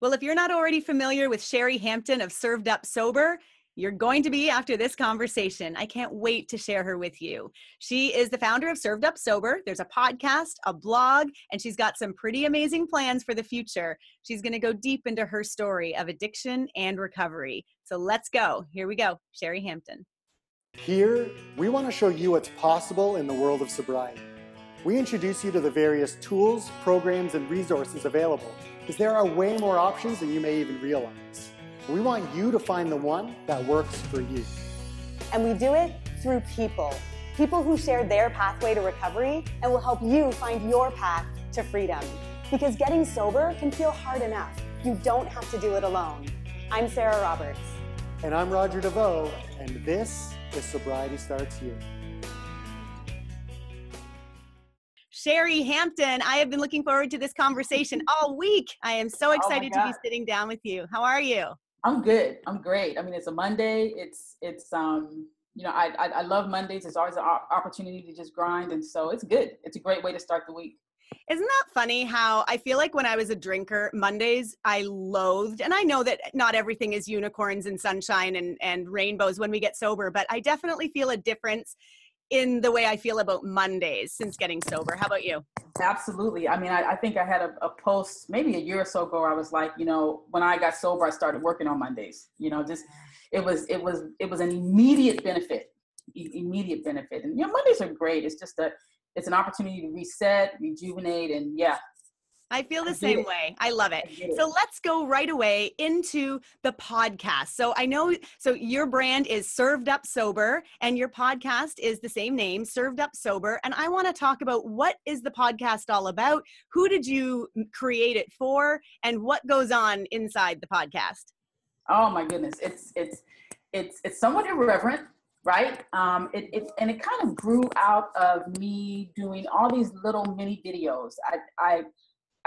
Well, if you're not already familiar with Shari Hampton of Served Up Sober, you're going to be after this conversation. I can't wait to share her with you. She is the founder of Served Up Sober. There's a podcast, a blog, and she's got some pretty amazing plans for the future. She's going to go deep into her story of addiction and recovery. So let's go. Here we go. Shari Hampton. Here, we want to show you what's possible in the world of sobriety. We introduce you to the various tools, programs, and resources available, because there are way more options than you may even realize. We want you to find the one that works for you. And we do it through people who share their pathway to recovery and will help you find your path to freedom. Because getting sober can feel hard enough. You don't have to do it alone. I'm Sarah Roberts. And I'm Roger DeVoe, and this is Sobriety Starts Here. Shari Hampton, I have been looking forward to this conversation all week. I am so excited to be sitting down with you. How are you? I'm good. I'm great. I mean, it's a Monday. I love Mondays. It's always an opportunity to just grind. And so it's good. It's a great way to start the week. Isn't that funny how I feel like when I was a drinker, Mondays I loathed, and I know that not everything is unicorns and sunshine and rainbows when we get sober, but I definitely feel a difference in the way I feel about Mondays since getting sober. How about you? Absolutely. I mean, I think I had a post maybe a year or so ago. I was like, when I got sober, I started working on Mondays. It was an immediate benefit. And Mondays are great. It's an opportunity to reset, rejuvenate, and I feel the same way. I love it. So let's go right away into the podcast. So your brand is Served Up Sober and your podcast is the same name, Served Up Sober. And I want to talk about what is the podcast all about? Who did you create it for? And what goes on inside the podcast? Oh my goodness. It's somewhat irreverent, right? It kind of grew out of me doing all these little mini videos.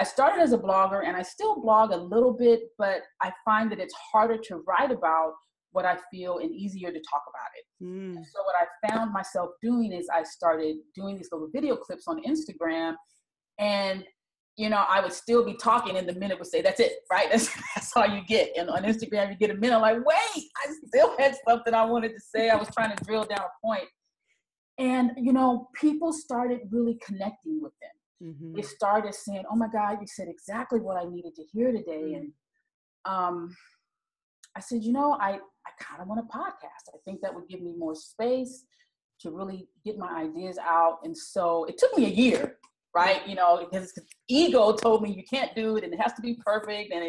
I started as a blogger and I still blog a little bit, but I find that it's harder to write about what I feel and easier to talk about it. And so what I found myself doing is I started doing these little video clips on Instagram, and I would still be talking and the minute would say, that's it, right? That's all you get. And on Instagram, you get a minute, I'm like, wait, I still had something I wanted to say. I was trying to drill down a point. And, people started really connecting with them. Mm-hmm. They started saying, oh my God, you said exactly what I needed to hear today. And I said, I kind of want a podcast. I think that would give me more space to really get my ideas out. And so it took me a year, right? Because ego told me you can't do it and it has to be perfect and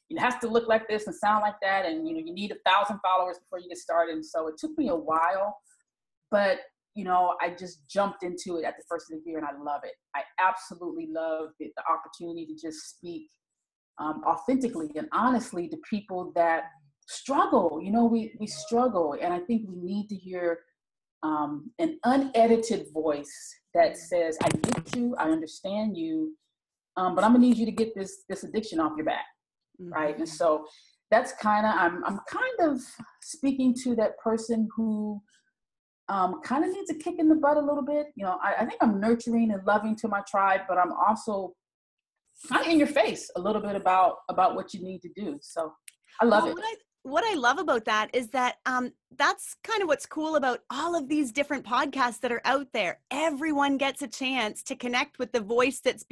it has to look like this and sound like that. And, you need 1,000 followers before you get started. And so it took me a while, but I just jumped into it at the first of the year and I love it. I absolutely love the opportunity to just speak authentically and honestly to people that struggle. We struggle, and I think we need to hear an unedited voice that says, I get you, I understand you, but I'm gonna need you to get this addiction off your back, right? And so that's I'm kind of speaking to that person who kind of needs a kick in the butt a little bit. I think I'm nurturing and loving to my tribe, but I'm also kind of in your face a little bit about what you need to do. So I love it. What I love about that is that that's kind of what's cool about all of these different podcasts that are out there. Everyone gets a chance to connect with the voice that's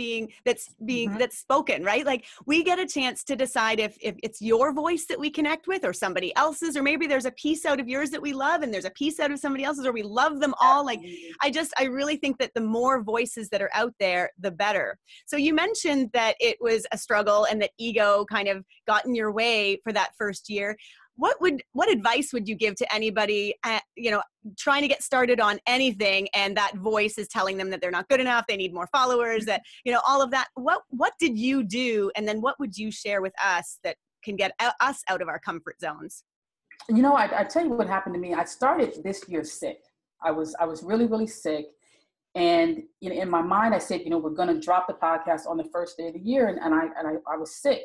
spoken, right? Like we get a chance to decide if it's your voice that we connect with or somebody else's, or maybe there's a piece out of yours that we love and there's a piece out of somebody else's, or we love them all. Like I really think that the more voices that are out there, the better. So you mentioned that it was a struggle and that ego kind of got in your way for that first year. What advice would you give to anybody, trying to get started on anything and that voice is telling them that they're not good enough, they need more followers, that, all of that? What did you do? And then what would you share with us that can get us out of our comfort zones? I tell you what happened to me. I started this year sick. I was really, really sick. And in my mind, I said, we're going to drop the podcast on the first day of the year. And I was sick.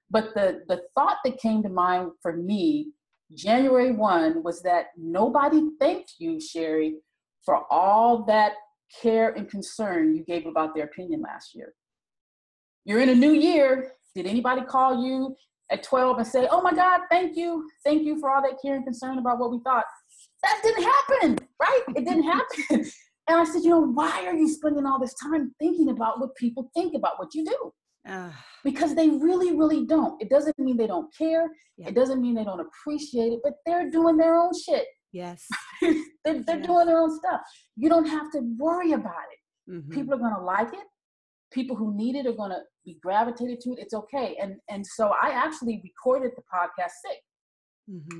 But the thought that came to mind for me, January 1, was that nobody thanked you, Shari, for all that care and concern you gave about their opinion last year. You're in a new year. Did anybody call you at 12 and say, oh my God, thank you for all that care and concern about what we thought? That didn't happen, right? It didn't happen. And I said, why are you spending all this time thinking about what people think about what you do? Because they really, really don't. It doesn't mean they don't care. Yeah. It doesn't mean they don't appreciate it, but they're doing their own shit. Yes. they're doing their own stuff. You don't have to worry about it. Mm-hmm. People are going to like it. People who need it are going to be gravitated to it. It's okay. And so I actually recorded the podcast sick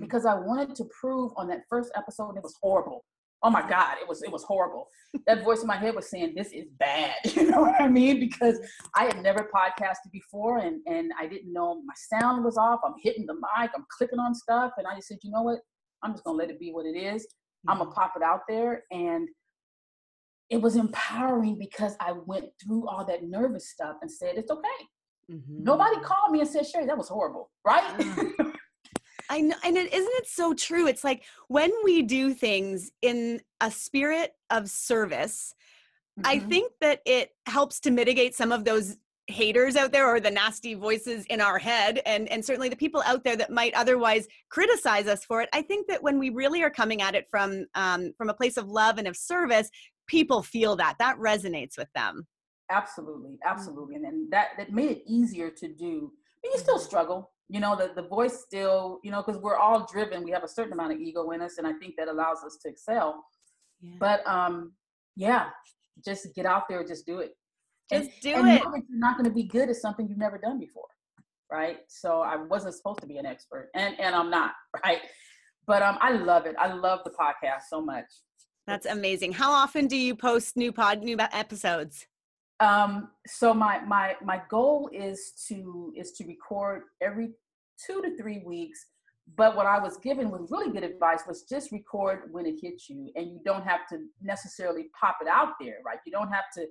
because I wanted to prove on that first episode, and it was horrible. Oh my God, it was horrible. That voice in my head was saying, this is bad. You know what I mean? Because I had never podcasted before and I didn't know my sound was off. I'm hitting the mic, I'm clicking on stuff. And I just said, you know what? I'm just going to let it be what it is. I'm going to pop it out there. And it was empowering because I went through all that nervous stuff and said, it's okay. Mm-hmm. Nobody called me and said, Shari, that was horrible. Right? I know, and isn't it so true? It's like when we do things in a spirit of service, I think that it helps to mitigate some of those haters out there or the nasty voices in our head, and certainly the people out there that might otherwise criticize us for it. I think that when we really are coming at it from a place of love and of service, people feel that resonates with them. Absolutely. And then that made it easier to do. But you still struggle. The voice still, because we're all driven. We have a certain amount of ego in us, and I think that allows us to excel. Yeah. But just get out there, just do it. Just do it. Know that you're not going to be good at something you've never done before, right? So I wasn't supposed to be an expert, and I'm not, right? But I love it. I love the podcast so much. That's amazing. How often do you post new episodes? So my goal is to record every 2 to 3 weeks. But what I was given with really good advice was just record when it hits you, and you don't have to necessarily pop it out there, right? You don't have to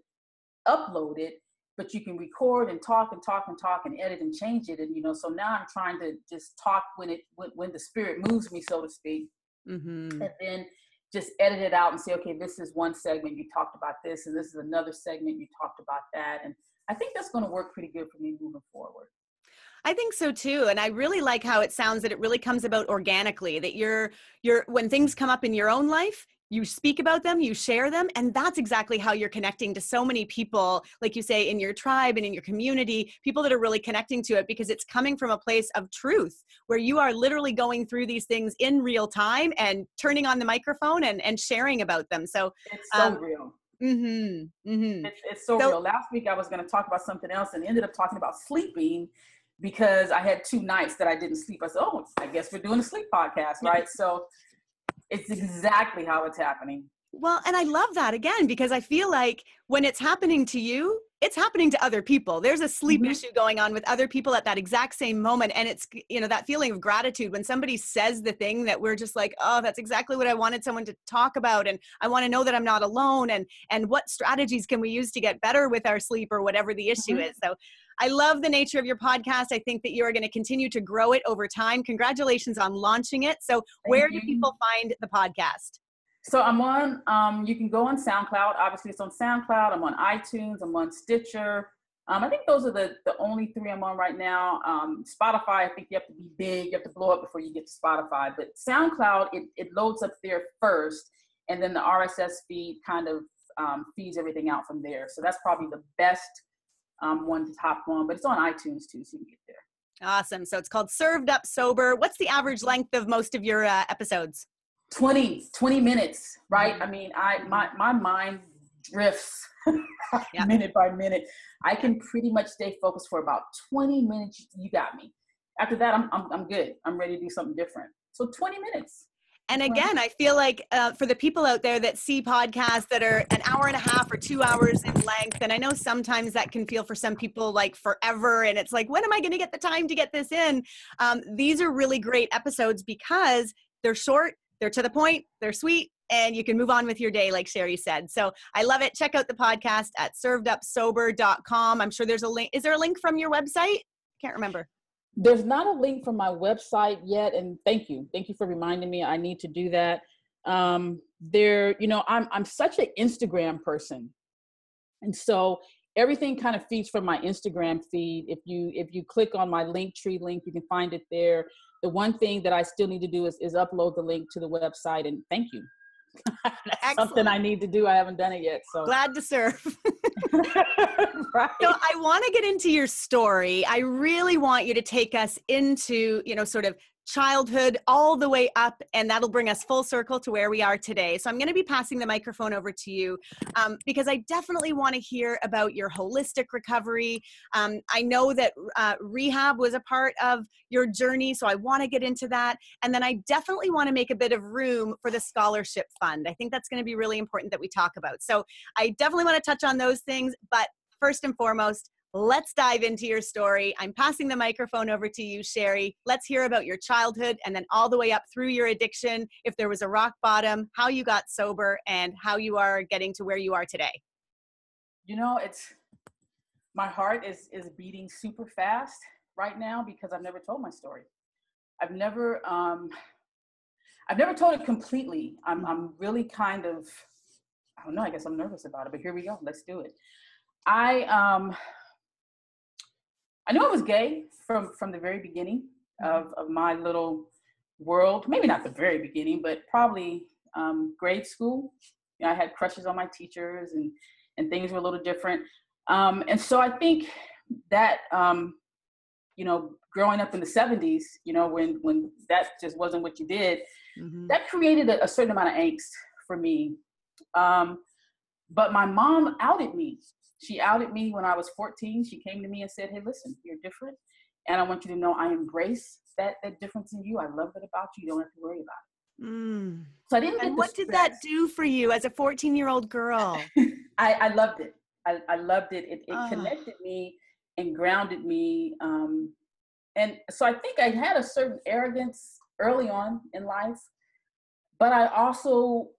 upload it, but you can record and talk and edit and change it. And, so now I'm trying to just talk when the spirit moves me, so to speak, and then just edit it out and say, okay, this is one segment, you talked about this, and this is another segment, you talked about that. And I think that's going to work pretty good for me moving forward. I think so too. And I really like how it sounds that it really comes about organically, that you're when things come up in your own life, you speak about them, you share them, and that's exactly how you're connecting to so many people, like you say, in your tribe and in your community, people that are really connecting to it because it's coming from a place of truth where you are literally going through these things in real time and turning on the microphone and sharing about them. So it's so real. It's so real. Last week I was going to talk about something else and ended up talking about sleeping because I had 2 nights that I didn't sleep. I said, oh, I guess we're doing a sleep podcast, right? So it's exactly how it's happening. Well, and I love that again, because I feel like when it's happening to you, it's happening to other people. There's a sleep issue going on with other people at that exact same moment. And it's, that feeling of gratitude when somebody says the thing that we're just like, oh, that's exactly what I wanted someone to talk about. And I want to know that I'm not alone. And what strategies can we use to get better with our sleep or whatever the issue is. So I love the nature of your podcast. I think that you are going to continue to grow it over time. Congratulations on launching it. So where do people find the podcast? So I'm on, you can go on SoundCloud. Obviously it's on SoundCloud. I'm on iTunes. I'm on Stitcher. I think those are the only 3 I'm on right now. Spotify, I think you have to be big. You have to blow up before you get to Spotify. But SoundCloud, it loads up there first. And then the RSS feed kind of feeds everything out from there. So that's probably the best one to top one. But it's on iTunes too, so you can get there. Awesome. So it's called Served Up Sober. What's the average length of most of your episodes? 20 minutes, right? I mean, my mind drifts minute by minute. I can pretty much stay focused for about 20 minutes. You got me. After that, I'm good. I'm ready to do something different. So 20 minutes. And again, I feel like for the people out there that see podcasts that are an hour and a half or 2 hours in length, and I know sometimes that can feel for some people like forever, and it's like, when am I going to get the time to get this in? These are really great episodes because they're short, they're to the point, they're sweet, and you can move on with your day, like Shari said. So I love it. Check out the podcast at servedupsober.com. I'm sure there's a link. Is there a link from your website? Can't remember. There's not a link from my website yet. And thank you. Thank you for reminding me. I need to do that. I'm such an Instagram person. And so everything kind of feeds from my Instagram feed. If you click on my Linktree link, you can find it there. The one thing that I still need to do is upload the link to the website, and thank you. That's something I need to do. I haven't done it yet. So glad to serve. Right. So I want to get into your story. I really want you to take us into, sort of childhood all the way up, and that'll bring us full circle to where we are today. So I'm going to be passing the microphone over to you because I definitely want to hear about your holistic recovery. I know that rehab was a part of your journey, so I want to get into that. And then I definitely want to make a bit of room for the scholarship fund. I think that's going to be really important that we talk about. So I definitely want to touch on those things, but first and foremost, let's dive into your story. I'm passing the microphone over to you, Shari. Let's hear about your childhood and then all the way up through your addiction, if there was a rock bottom, how you got sober, and how you are getting to where you are today. My heart is beating super fast right now because I've never told my story. I've never told it completely. I'm really kind of, I don't know, I guess I'm nervous about it, but here we go. Let's do it. I knew I was gay from the very beginning of my little world. Maybe not the very beginning, but probably grade school. I had crushes on my teachers, and things were a little different. And so I think that, growing up in the 70s, when that just wasn't what you did, that created a certain amount of angst for me. But my mom outed me. She outed me when I was 14. She came to me and said, "Hey, listen, you're different. And I want you to know I embrace that difference in you. I love it about you. You don't have to worry about it." So I didn't get. And what did that do for you as a 14-year-old girl? I loved it. I loved it. It connected me and grounded me. And so I think I had a certain arrogance early on in life, but I also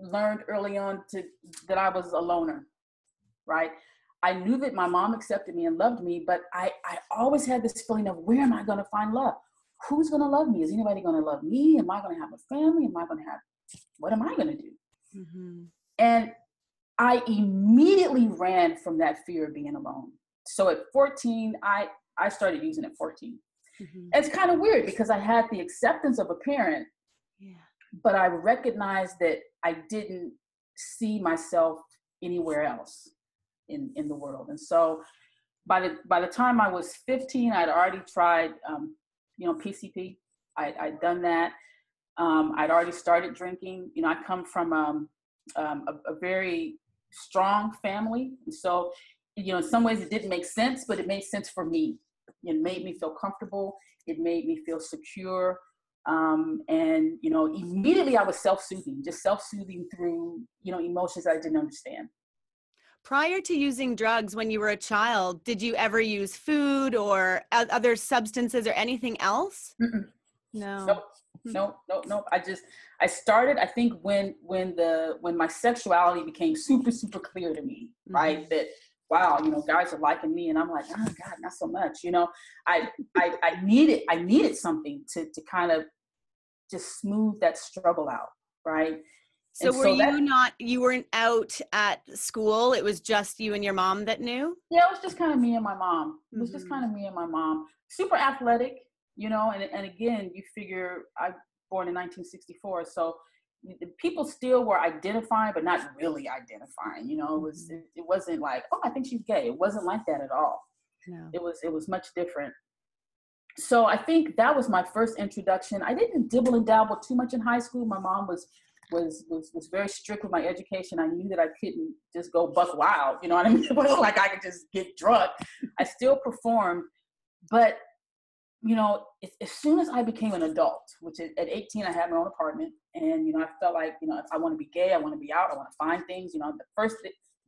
learned early on that I was a loner. Right? I knew that my mom accepted me and loved me, but I always had this feeling of, where am I going to find love? Who's going to love me? Is anybody going to love me? Am I going to have a family? What am I going to do? And I immediately ran from that fear of being alone. So at 14, I started using at 14. It's kind of weird because I had the acceptance of a parent, but I recognized that I didn't see myself anywhere else in the world. And so by the time I was 15, I'd already tried, PCP. I'd done that. I'd already started drinking. I come from a very strong family. And so, in some ways it didn't make sense, but it made sense for me. It made me feel comfortable. It made me feel secure. And, immediately I was self-soothing through, emotions I didn't understand. Prior to using drugs when you were a child, did you ever use food or other substances or anything else? No. Nope. I started, I think when my sexuality became super, super clear to me, right? That, wow, guys are liking me. And I'm like, oh God, not so much. I needed something to kind of just smooth that struggle out. Right. So you weren't out at school? It was just you and your mom that knew? Yeah, it was just kind of me and my mom. It was just kind of me and my mom. Super athletic, and again, you figure I was born in 1964. So people still were identifying, but not really identifying. It wasn't like, oh, I think she's gay. It wasn't like that at all. No. It was much different. So I think that was my first introduction. I didn't dibble and dabble too much in high school. My mom was very strict with my education. I knew that I couldn't just go buck wild. You know what I mean? It wasn't like I could just get drunk. I still performed, but as soon as I became an adult, which at 18, I had my own apartment, and I felt like if I want to be gay, I want to be out, I want to find things.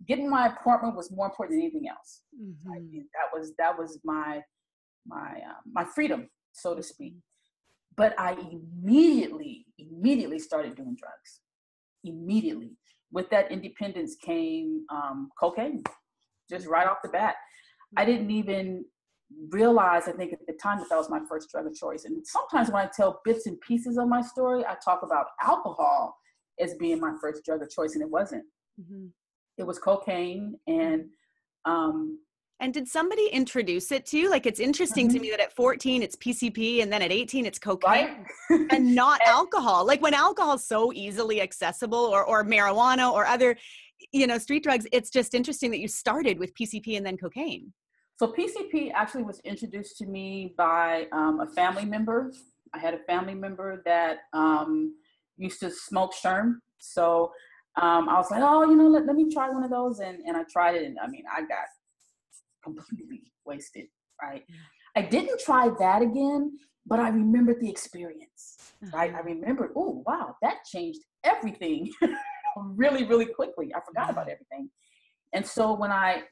Getting my apartment was more important than anything else. That was my freedom, so to speak. But I immediately started doing drugs. Immediately. With that independence came cocaine, just right off the bat. I didn't even realize, I think at the time, that was my first drug of choice. And sometimes when I tell bits and pieces of my story, I talk about alcohol as being my first drug of choice, and it wasn't. It was cocaine. And And did somebody introduce it to you? Like, it's interesting to me that at 14 it's PCP, and then at 18 it's cocaine, right? and not alcohol. Like, when alcohol is so easily accessible, or marijuana or other, street drugs, it's just interesting that you started with PCP and then cocaine. So PCP actually was introduced to me by a family member. I had a family member that used to smoke Sherm. So I was like, oh, let me try one of those. And I tried it. And I mean, I got completely wasted, right? I didn't try that again, but I remembered the experience, right? I remembered, oh, wow, that changed everything really, really quickly. I forgot about everything. And so when I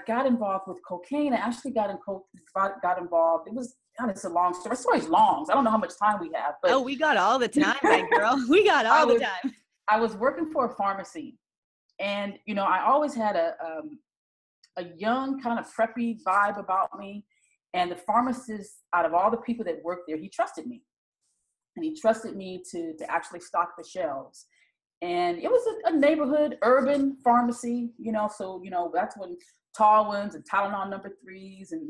got involved with cocaine, I actually got involved. It was, God, it's a long story. My story's long, so I don't know how much time we have. But we got all the time, my girl. We got all the time. I was working for a pharmacy, and I always had a young kind of preppy vibe about me. And the pharmacist, out of all the people that worked there, he trusted me, and he trusted me to actually stock the shelves. And it was a neighborhood urban pharmacy, so that's when Talwins and Tylenol #3s and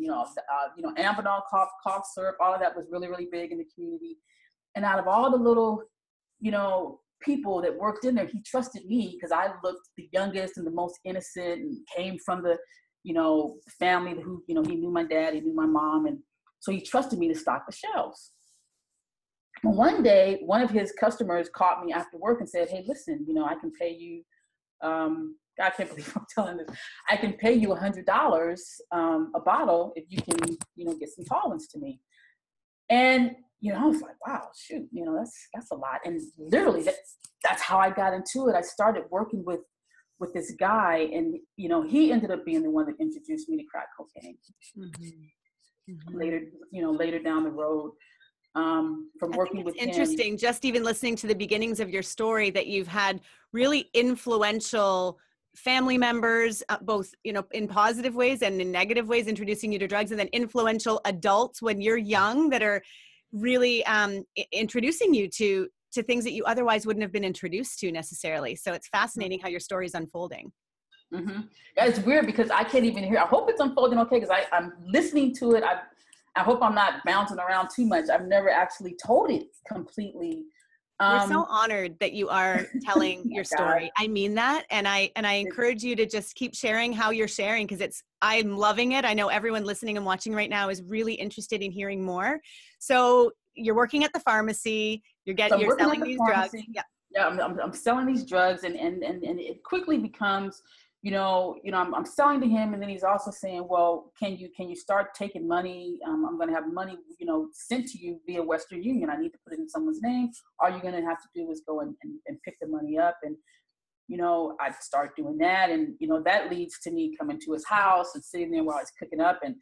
Ambinol cough syrup, all of that was really, really big in the community. And out of all the little people that worked in there, he trusted me because I looked the youngest and the most innocent, and came from the family who he knew my dad, he knew my mom, and so he trusted me to stock the shelves. One day, one of his customers caught me after work and said, hey, listen, I can pay you, I can't believe I'm telling this, I can pay you $100 a bottle if you can, get some Talwins to me. And, I was like, wow, shoot, that's a lot. And literally that's how I got into it. I started working with this guy, and, he ended up being the one that introduced me to crack cocaine. Later down the road. From working with him. Interesting, just even listening to the beginnings of your story, that you've had really influential family members, both in positive ways and in negative ways, introducing you to drugs, and then influential adults when you're young that are really introducing you to things that you otherwise wouldn't have been introduced to necessarily. So it's fascinating how your story is unfolding. Yeah, it's weird because I can't even hear. I hope it's unfolding okay, because I'm listening to it. I hope I'm not bouncing around too much. I've never actually told it completely. We're so honored that you are telling your story. I mean that. And I encourage you to just keep sharing how you're sharing, because I'm loving it. I know everyone listening and watching right now is really interested in hearing more. So you're working at the pharmacy, you're selling these drugs. Yeah, I'm selling these drugs, and it quickly becomes, I'm selling to him, and then he's also saying, well, can you start taking money? I'm going to have money, sent to you via Western Union. I need to put it in someone's name. All you're going to have to do is go and pick the money up. And, I'd start doing that. And, that leads to me coming to his house and sitting there while he's cooking up. And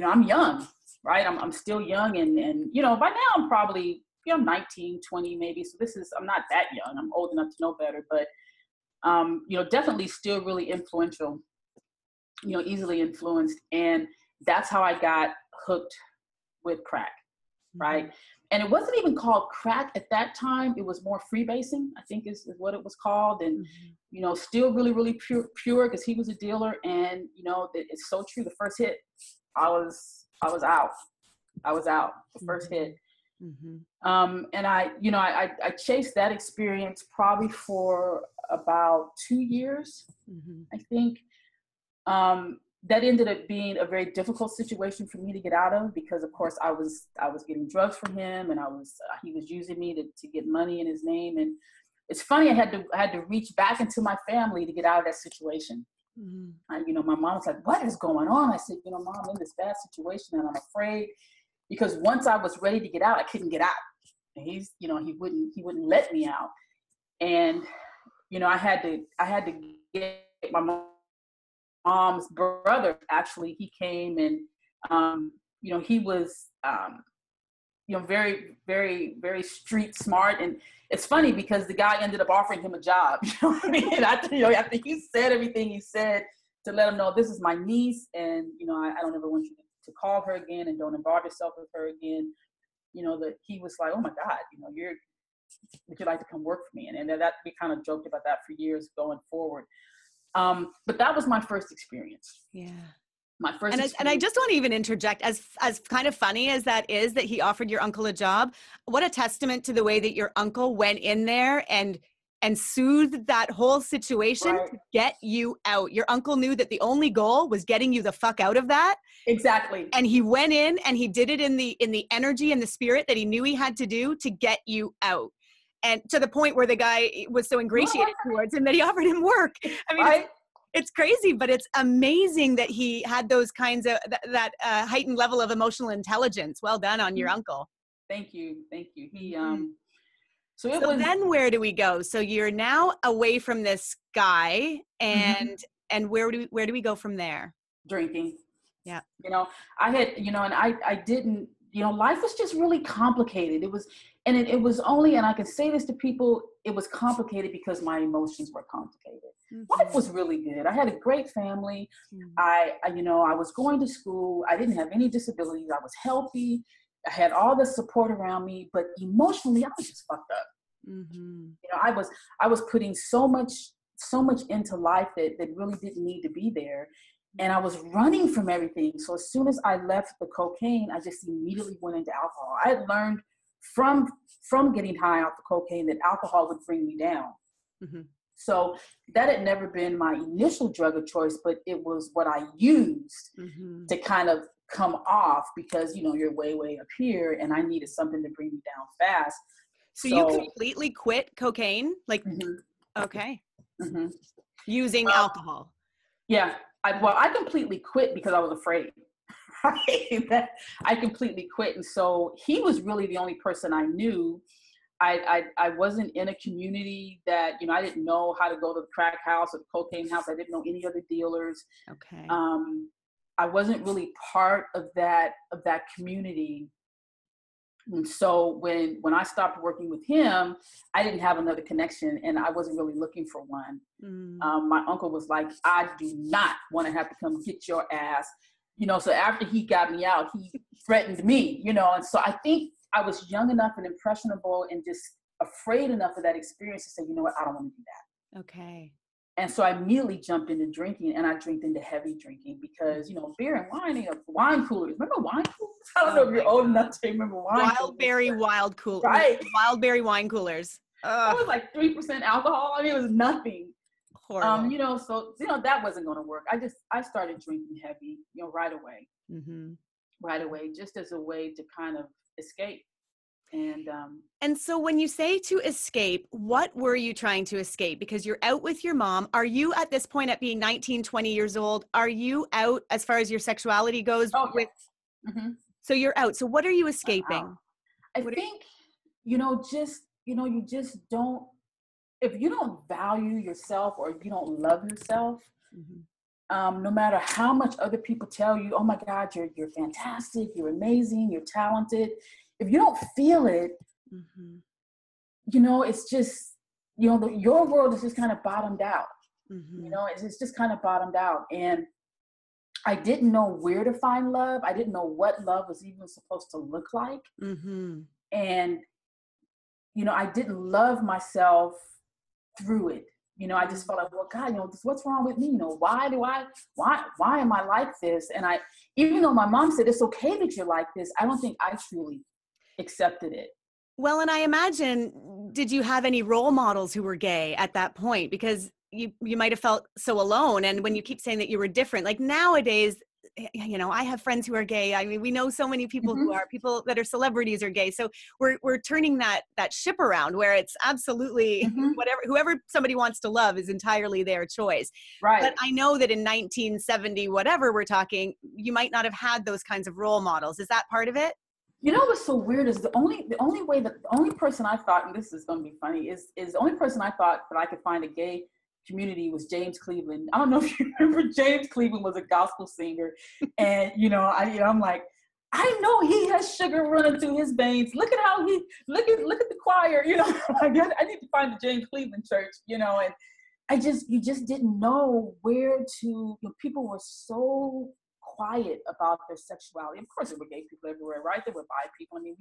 I'm young, right? I'm still young. And by now I'm probably, 19, 20 maybe. So I'm not that young. I'm old enough to know better, but definitely still really influential, easily influenced. And that's how I got hooked with crack, right? And it wasn't even called crack at that time. It was more freebasing, I think is what it was called. And, still really, really pure because he was a dealer. And, it's so true. The first hit, I was out. The first hit. And I chased that experience probably for about 2 years, I think. That ended up being a very difficult situation for me to get out of, because of course I was getting drugs from him, and he was using me to get money in his name. And it's funny, I had to reach back into my family to get out of that situation. My mom was like, what is going on? I said, Mom, I'm in this bad situation and I'm afraid, because once I was ready to get out, I couldn't get out. And he wouldn't let me out. And, I had to get my mom's brother. Actually, he came, and, he was, very, very, very street smart. And it's funny because the guy ended up offering him a job, And after he said everything he said, to let him know, this is my niece, and, I don't ever want you to call her again, and don't involve yourself with her again. That he was like, oh my God, would you like to come work for me? And that we kind of joked about that for years going forward. But that was my first experience. Yeah. My first and I just want to even interject, as kind of funny as that is, that he offered your uncle a job. What a testament to the way that your uncle went in there and soothed that whole situation to get you out. Your uncle knew that the only goal was getting you the fuck out of that. Exactly. And he went in and he did it in the energy and the spirit that he knew he had to do to get you out. And to the point where the guy was so ingratiated towards him that he offered him work. I mean, it's crazy, but it's amazing that he had those kinds of that heightened level of emotional intelligence. Well done on your uncle. Thank you. He so then where do we go? So you're now away from this guy, and where do we go from there? Drinking. Yeah. I had, and I didn't, life was just really complicated. It was, it was only, and I can say this to people, it was complicated because my emotions were complicated. Life was really good. I had a great family. I was going to school. I didn't have any disabilities. I was healthy. I had all the support around me, but emotionally I was just fucked up. I was putting so much into life that really didn't need to be there. And I was running from everything. So as soon as I left the cocaine, I just immediately went into alcohol. I had learned from getting high off the cocaine that alcohol would bring me down. So that had never been my initial drug of choice, but it was what I used to kind of come off because, you're way, way up here and I needed something to bring me down fast. So you completely quit cocaine? Like, okay. Using alcohol. Yeah. I completely quit because I was afraid. I completely quit. And so he was really the only person I knew. I wasn't in a community that, I didn't know how to go to the crack house or the cocaine house. I didn't know any other dealers. Okay. I wasn't really part of that community. And so when I stopped working with him, I didn't have another connection and I wasn't really looking for one. My uncle was like, I do not want to have to come get your ass. So after he got me out, he threatened me, and so I think I was young enough and impressionable and just afraid enough of that experience to say, you know what, I don't want to do that. Okay. And so I immediately jumped into drinking and I drank into heavy drinking because, beer and wine, wine coolers. Remember wine coolers? I don't know if you're old enough to remember wine Wildberry wild coolers. Right. Wildberry wine coolers. It was like 3% alcohol. I mean, it was nothing. Horrible. So that wasn't going to work. I started drinking heavy, right away. Right away, just as a way to kind of escape. And so when you say to escape, what were you trying to escape? Because you're out with your mom. Are you at this point, at being 19, 20 years old, are you out as far as your sexuality goes? Oh, yeah. So you're out. So what are you escaping? I think, you just don't, if you don't value yourself or you don't love yourself, no matter how much other people tell you, oh my God, you're fantastic, you're amazing, you're talented. If you don't feel it, it's just, your world is just kind of bottomed out. It's just kind of bottomed out. And I didn't know where to find love. I didn't know what love was even supposed to look like. And, I didn't love myself through it. I just felt like, well, God, what's wrong with me? Why am I like this? And even though my mom said, it's okay that you're like this, I don't think I truly accepted it. Well, and I imagine, did you have any role models who were gay at that point? Because you might have felt so alone. And when you keep saying that you were different, like nowadays, I have friends who are gay. I mean, we know so many people who are, people that are celebrities are gay. So we're turning that ship around where it's absolutely whoever somebody wants to love is entirely their choice. Right. But I know that in 1970, whatever we're talking, you might not have had those kinds of role models. Is that part of it? What's so weird is the only person I thought, and this is going to be funny, is the only person I thought that I could find a gay community was James Cleveland. I don't know if you remember, James Cleveland was a gospel singer. And, I'm like, I know he has sugar running through his veins. Look at how look at the choir, I need to find the James Cleveland church, and you just didn't know where to, people were so quiet about their sexuality. Of course there were gay people everywhere, right? There were bi people. I mean,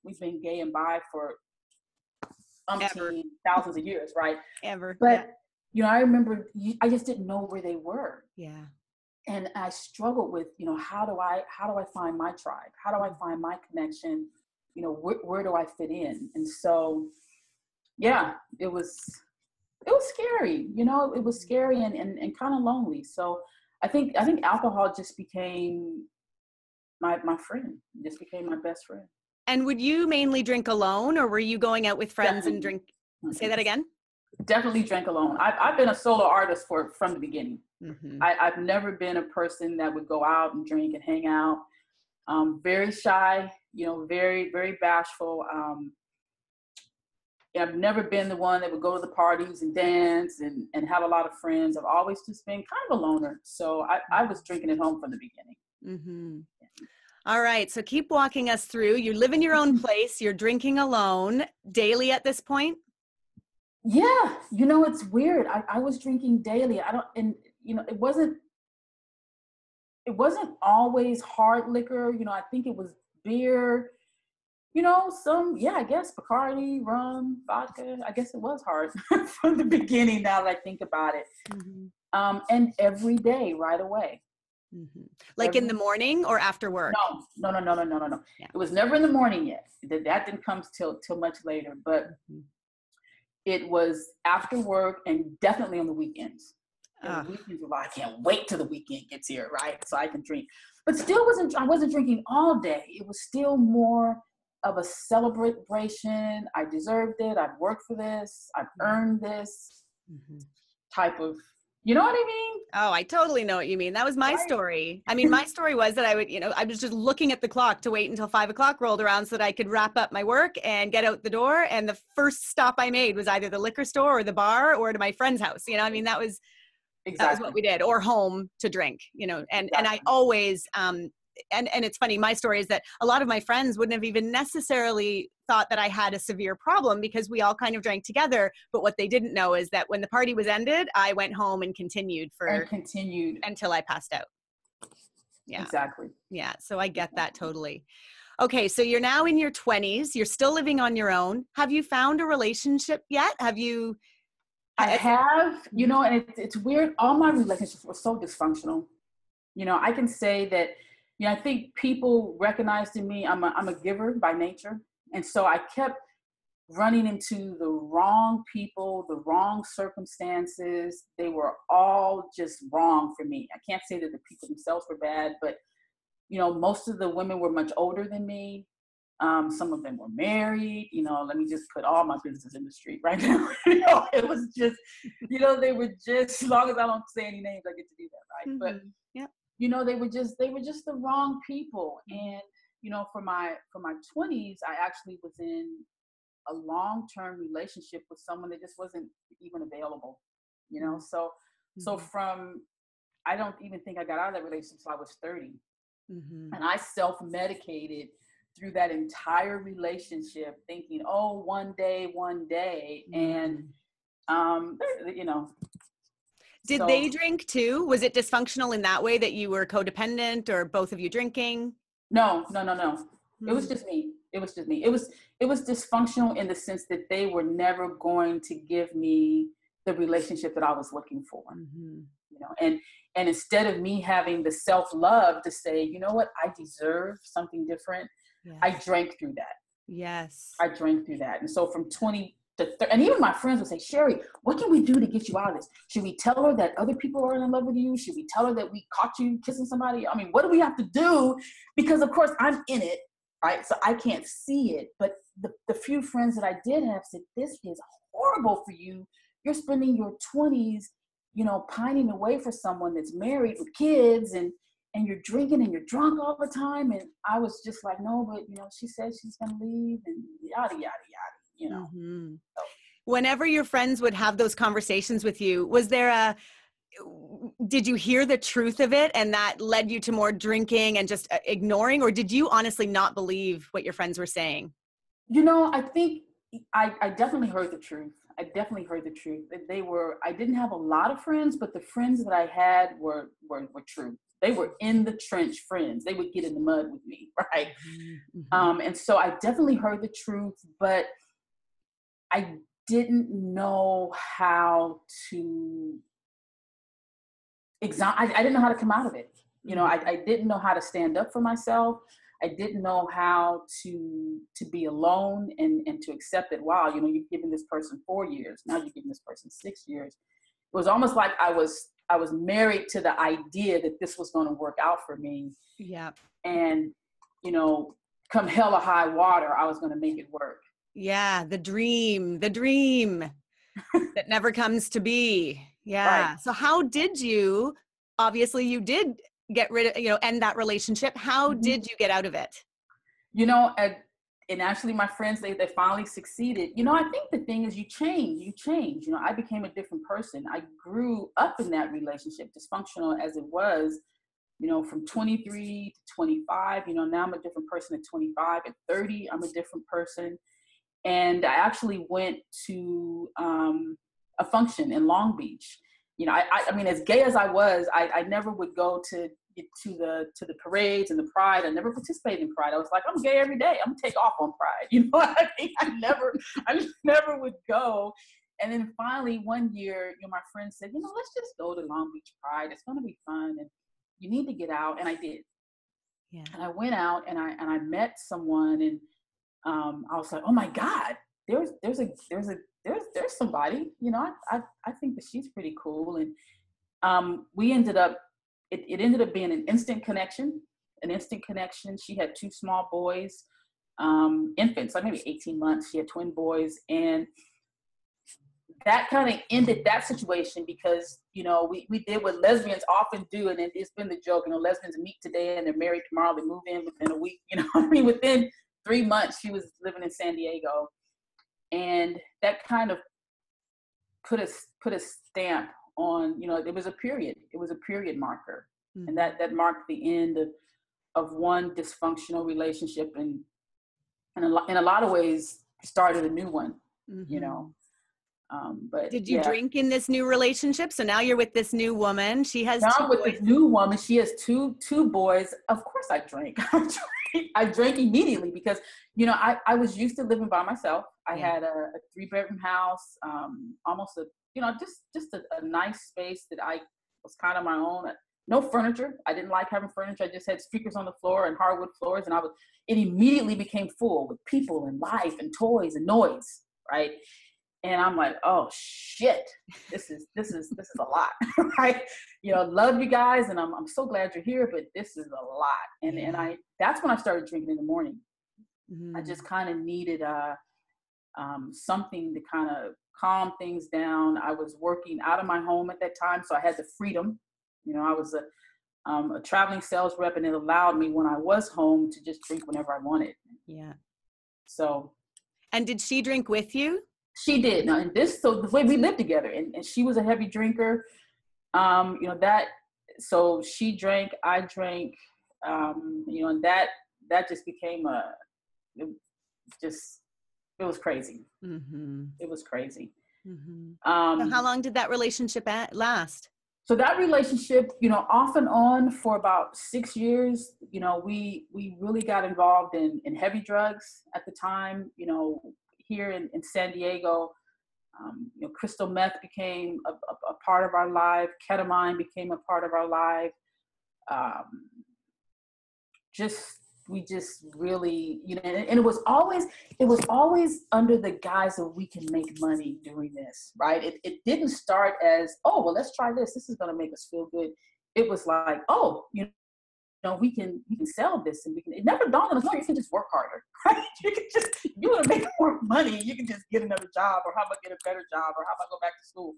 we've been gay and bi for thousands of years, right? Ever. But I remember I just didn't know where they were. Yeah. And I struggled with, how do I find my tribe? How do I find my connection? Where do I fit in? And so, yeah, it was scary, it was scary and kind of lonely. So I think alcohol just became my friend, just became my best friend. And would you mainly drink alone, or were you going out with friends and drink? Say that again? Definitely drank alone. I've been a solo artist from the beginning. Mm-hmm. I've never been a person that would go out and drink and hang out. Very shy, very, very bashful. I've never been the one that would go to the parties and dance and have a lot of friends. I've always just been kind of a loner. So I was drinking at home from the beginning. Mm-hmm. All right. So keep walking us through. You live in your own place. You're drinking alone daily at this point? Yeah. It's weird. I was drinking daily. It wasn't always hard liquor. I think it was beer, I guess Bacardi, rum, vodka. I guess it was hard from the beginning now that I think about it. Mm-hmm. And every day, right away. Mm-hmm. Like in the morning or after work? No. Yeah. It was never in the morning yet. That didn't come till much later, but it was after work and definitely on the weekends. The weekends were like, I can't wait till the weekend gets here, right? So I can drink. But still I wasn't drinking all day. It was still more of a celebration. I deserved it. I've worked for this. I've earned this type of, you know what I mean? Oh, I totally know what you mean. That was my story. I mean, my story was that I would, I was just looking at the clock to wait until 5 o'clock rolled around so that I could wrap up my work and get out the door. And the first stop I made was either the liquor store or the bar or to my friend's house. That was what we did, or home to drink, and I always, and it's funny, my story is that a lot of my friends wouldn't have even necessarily thought that I had a severe problem because we all kind of drank together. But what they didn't know is that when the party was ended, I went home and continued until I passed out. Yeah. Exactly. Yeah. So I get that totally. Okay. So you're now in your 20s. You're still living on your own. Have you found a relationship yet? I have, and it's weird. All my relationships were so dysfunctional. I can say that, I think people recognized in me, I'm a giver by nature. And so I kept running into the wrong people, the wrong circumstances. They were all just wrong for me. I can't say that the people themselves were bad, but, most of the women were much older than me. Some of them were married, let me just put all my business in the street right now. It was just, they were just, as long as I don't say any names, I get to do that. Right. But, they were just the wrong people. And, for my 20s, I actually was in a long-term relationship with someone that just wasn't even available, so I don't even think I got out of that relationship until I was 30. Mm-hmm. And I self-medicated through that entire relationship thinking, oh, one day. And, Did they drink too? Was it dysfunctional in that way that you were codependent or both of you drinking? No. It was just me. It was dysfunctional in the sense that they were never going to give me the relationship that I was looking for. Mm-hmm. And instead of me having the self-love to say, you know what, I deserve something different. Yes. I drank through that. Yes. I drank through that. And so from 20 to 30, and even my friends would say, Shari, what can we do to get you out of this? Should we tell her that other people are in love with you? Should we tell her that we caught you kissing somebody? I mean, what do we have to do? Because of course I'm in it, right? So I can't see it. But the few friends that I did have said, this is horrible for you. You're spending your 20s, pining away for someone that's married with kids and you're drinking and you're drunk all the time. And I was just like, no, but, she said she's going to leave and yada, yada, yada, Mm-hmm. So. Whenever your friends would have those conversations with you, did you hear the truth of it and that led you to more drinking and just ignoring, or did you honestly not believe what your friends were saying? I think I definitely heard the truth. I didn't have a lot of friends, but the friends that I had were true. They were in the trench friends. They would get in the mud with me, right? Mm-hmm. And so I definitely heard the truth, but I didn't know how to I didn't know how to come out of it. You know, I didn't know how to stand up for myself. I didn't know how to be alone and to accept that, wow, you know, you've given this person 4 years. Now you're giving this person 6 years. It was almost like I was married to the idea that this was going to work out for me. Yeah. And, you know, come hell or high water, I was going to make it work. Yeah. The dream that never comes to be. Yeah. Right. So how did you, obviously you did get rid of, you know, end that relationship. How did you get out of it? You know, and actually my friends, they finally succeeded. You know, I think the thing is you change. You know, I became a different person. I grew up in that relationship, dysfunctional as it was, you know, from 23 to 25, you know, now I'm a different person at 25. At 30, I'm a different person. And I actually went to a function in Long Beach. You know, I mean, as gay as I was, I never would go to the parades and the pride. I never participated in pride. I was like, I'm gay every day. I'm gonna take off on pride. You know what I mean? I never would go. And then finally one year, you know, my friend said, you know, let's just go to Long Beach Pride. It's gonna be fun, and you need to get out. And I did. Yeah. And I went out and I met someone, and I was like, oh my God, there's somebody, you know, I think that she's pretty cool. And we ended up, it ended up being an instant connection. She had 2 small boys, infants, like maybe 18 months. She had twin boys. And that kind of ended that situation because, you know, we did what lesbians often do. And it's been the joke, you know, lesbians meet today and they're married tomorrow. They move in within a week, you know, I mean, within 3 months, she was living in San Diego. And that kind of put a stamp on, you know, it was a period marker. Mm-hmm. And that marked the end of one dysfunctional relationship, and in a lot of ways started a new one, you know. But did you drink in this new relationship? So now you're with this new woman. She has now 2 I'm with boys. this new woman. She has two boys. Of course I drank. I drank immediately because, you know, I was used to living by myself. I had a 3-bedroom house, almost a, you know, just a nice space that I was kind of my own. No furniture. I didn't like having furniture. I just had speakers on the floor and hardwood floors, and it immediately became full with people and life and toys and noise, right? And I'm like, oh shit, this is a lot, right? You know, love you guys, and I'm so glad you're here, but this is a lot. And that's when I started drinking in the morning. Mm-hmm. I just kind of needed something to kind of calm things down. I was working out of my home at that time, so I had the freedom. You know, I was a traveling sales rep, and it allowed me when I was home to just drink whenever I wanted. Yeah. So. And did she drink with you? She did. Now, so the way we lived together, and she was a heavy drinker, you know, so she drank, I drank, you know, and that just became it was crazy. Mm-hmm. It was crazy. Mm-hmm. So how long did that relationship last? So that relationship, you know, off and on for about 6 years, you know, we really got involved in heavy drugs at the time, you know. Here in San Diego, you know, crystal meth became a part of our life. Ketamine became a part of our life. We just really, you know, and it was always under the guise of we can make money doing this, right? It didn't start as, oh, well, let's try this. This is going to make us feel good. It was like, oh, you know, we can sell this, and it never dawned on us, no, you can just work harder, right? You want to make more money, you can just get another job, or how about get a better job, or how about go back to school?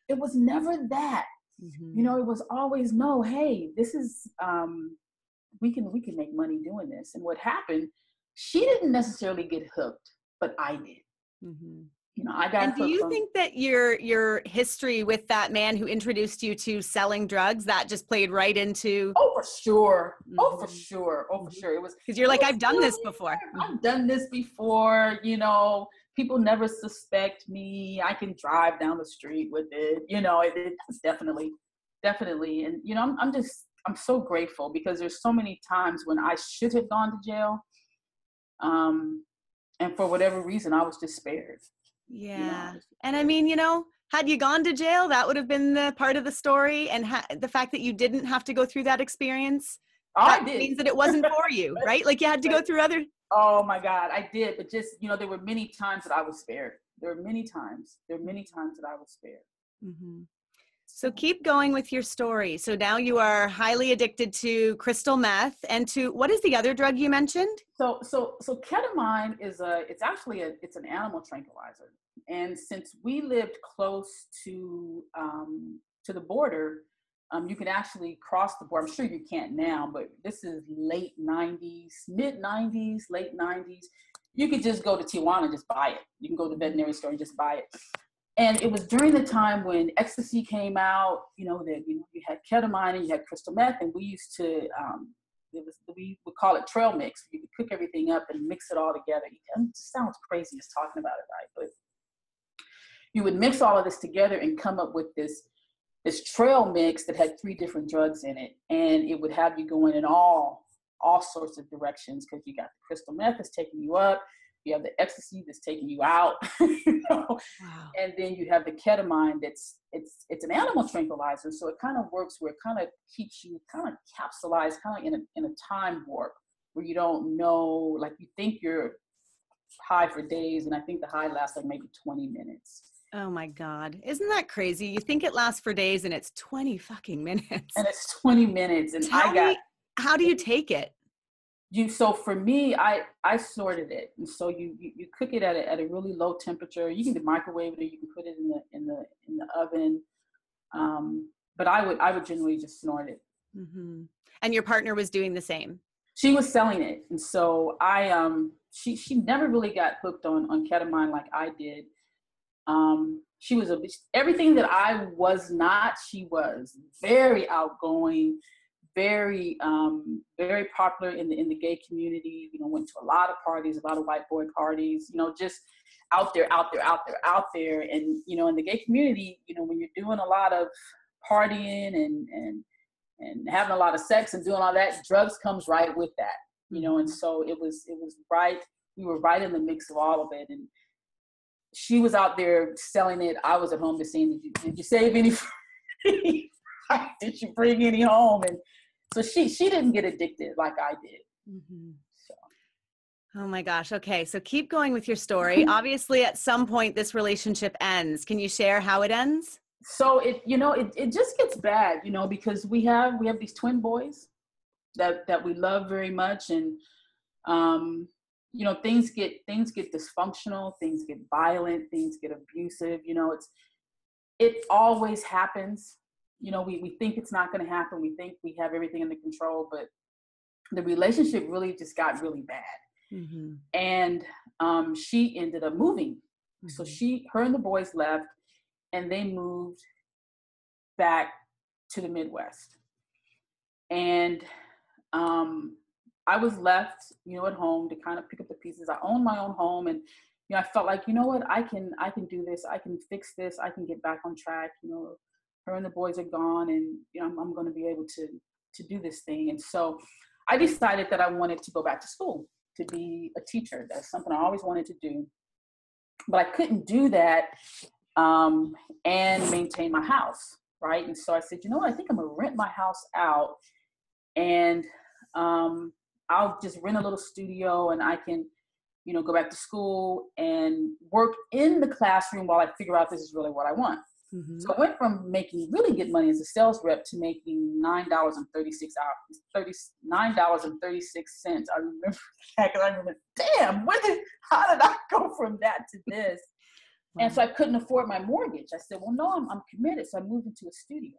It was never that. Mm-hmm. You know, it was always, no, hey, this is, we can make money doing this. And what happened, she didn't necessarily get hooked, but I did. Mm-hmm. You know, I got hooked. And do you think that your history with that man who introduced you to selling drugs, that just played right into? Oh, for sure. Mm-hmm. Oh, for sure. It was because you're like, I've done this before. I've done this before. You know, people never suspect me. I can drive down the street with it. You know, it's definitely. And you know, I'm so grateful because there's so many times when I should have gone to jail, and for whatever reason, I was just spared. Yeah. You know? And I mean, you know, had you gone to jail, that would have been the part of the story. And the fact that you didn't have to go through that experience, I that did. means that it wasn't for you, right? Like you had to go through other. Oh my God, I did. But just, you know, there were many times that I was spared. There were many times that I was spared. Mm-hmm. So keep going with your story. So now you are highly addicted to crystal meth and to, what is the other drug you mentioned? So ketamine is it's an animal tranquilizer. And since we lived close to the border, you can actually cross the border. I'm sure you can't now, but this is late 90s, mid 90s, late 90s. You could just go to Tijuana and just buy it. You can go to the veterinary store and just buy it. And it was during the time when ecstasy came out, you know, that, you know, you had ketamine and you had crystal meth, and we used to, we would call it trail mix. You could cook everything up and mix it all together. It sounds crazy just talking about it, right? But you would mix all of this together and come up with this trail mix that had 3 different drugs in it. And it would have you going in all sorts of directions, because you got the crystal meth that's taking you up. You have the ecstasy that's taking you out, you know? Wow. And then you have the ketamine it's an animal tranquilizer. So it kind of works where it kind of keeps you kind of capsulized, kind of in a time warp where you don't know, like you think you're high for days. And I think the high lasts like maybe 20 minutes. Oh my God. Isn't that crazy? You think it lasts for days and it's 20 fucking minutes. And it's 20 minutes. And how do you take it? So for me, I sorted it, and so you cook it at a really low temperature. You can microwave it, or you can put it in the oven. But I would generally just snort it. Mm-hmm. And your partner was doing the same. She was selling it, and so she never really got hooked on ketamine like I did. She was everything that I was not. She was very outgoing. Very, very popular in the gay community. You know, went to a lot of parties, a lot of white boy parties. You know, just out there. And you know, in the gay community, you know, when you're doing a lot of partying and having a lot of sex and doing all that, drugs comes right with that. You know, and so it was right. We were right in the mix of all of it, and she was out there selling it. I was at home just saying, "Did you save any? Did you bring any home?" And so she didn't get addicted like I did. Mm-hmm. So. Oh my gosh. Okay. So keep going with your story. Obviously at some point this relationship ends. Can you share how it ends? So it just gets bad, you know, because we have these twin boys that we love very much. And, you know, things get dysfunctional, things get violent, things get abusive, you know, it always happens. You know, we think it's not going to happen. We think we have everything under control, but the relationship really just got really bad. Mm-hmm. And she ended up moving. Mm-hmm. So her and the boys left, and they moved back to the Midwest. And I was left, you know, at home to kind of pick up the pieces. I own my own home, and you know, I felt like, you know what, I can do this. I can fix this. I can get back on track. You know, her and the boys are gone, and you know, I'm going to be able to do this thing. And so I decided that I wanted to go back to school to be a teacher. That's something I always wanted to do, but I couldn't do that and maintain my house, right? And so I said, you know what, I think I'm going to rent my house out, and I'll just rent a little studio, and I can, you know, go back to school and work in the classroom while I figure out this is really what I want. Mm-hmm. So I went from making really good money as a sales rep to making $9.36. I remember that, because I remember, damn, how did I go from that to this? Wow. And so I couldn't afford my mortgage. I said, well, no, I'm committed. So I moved into a studio.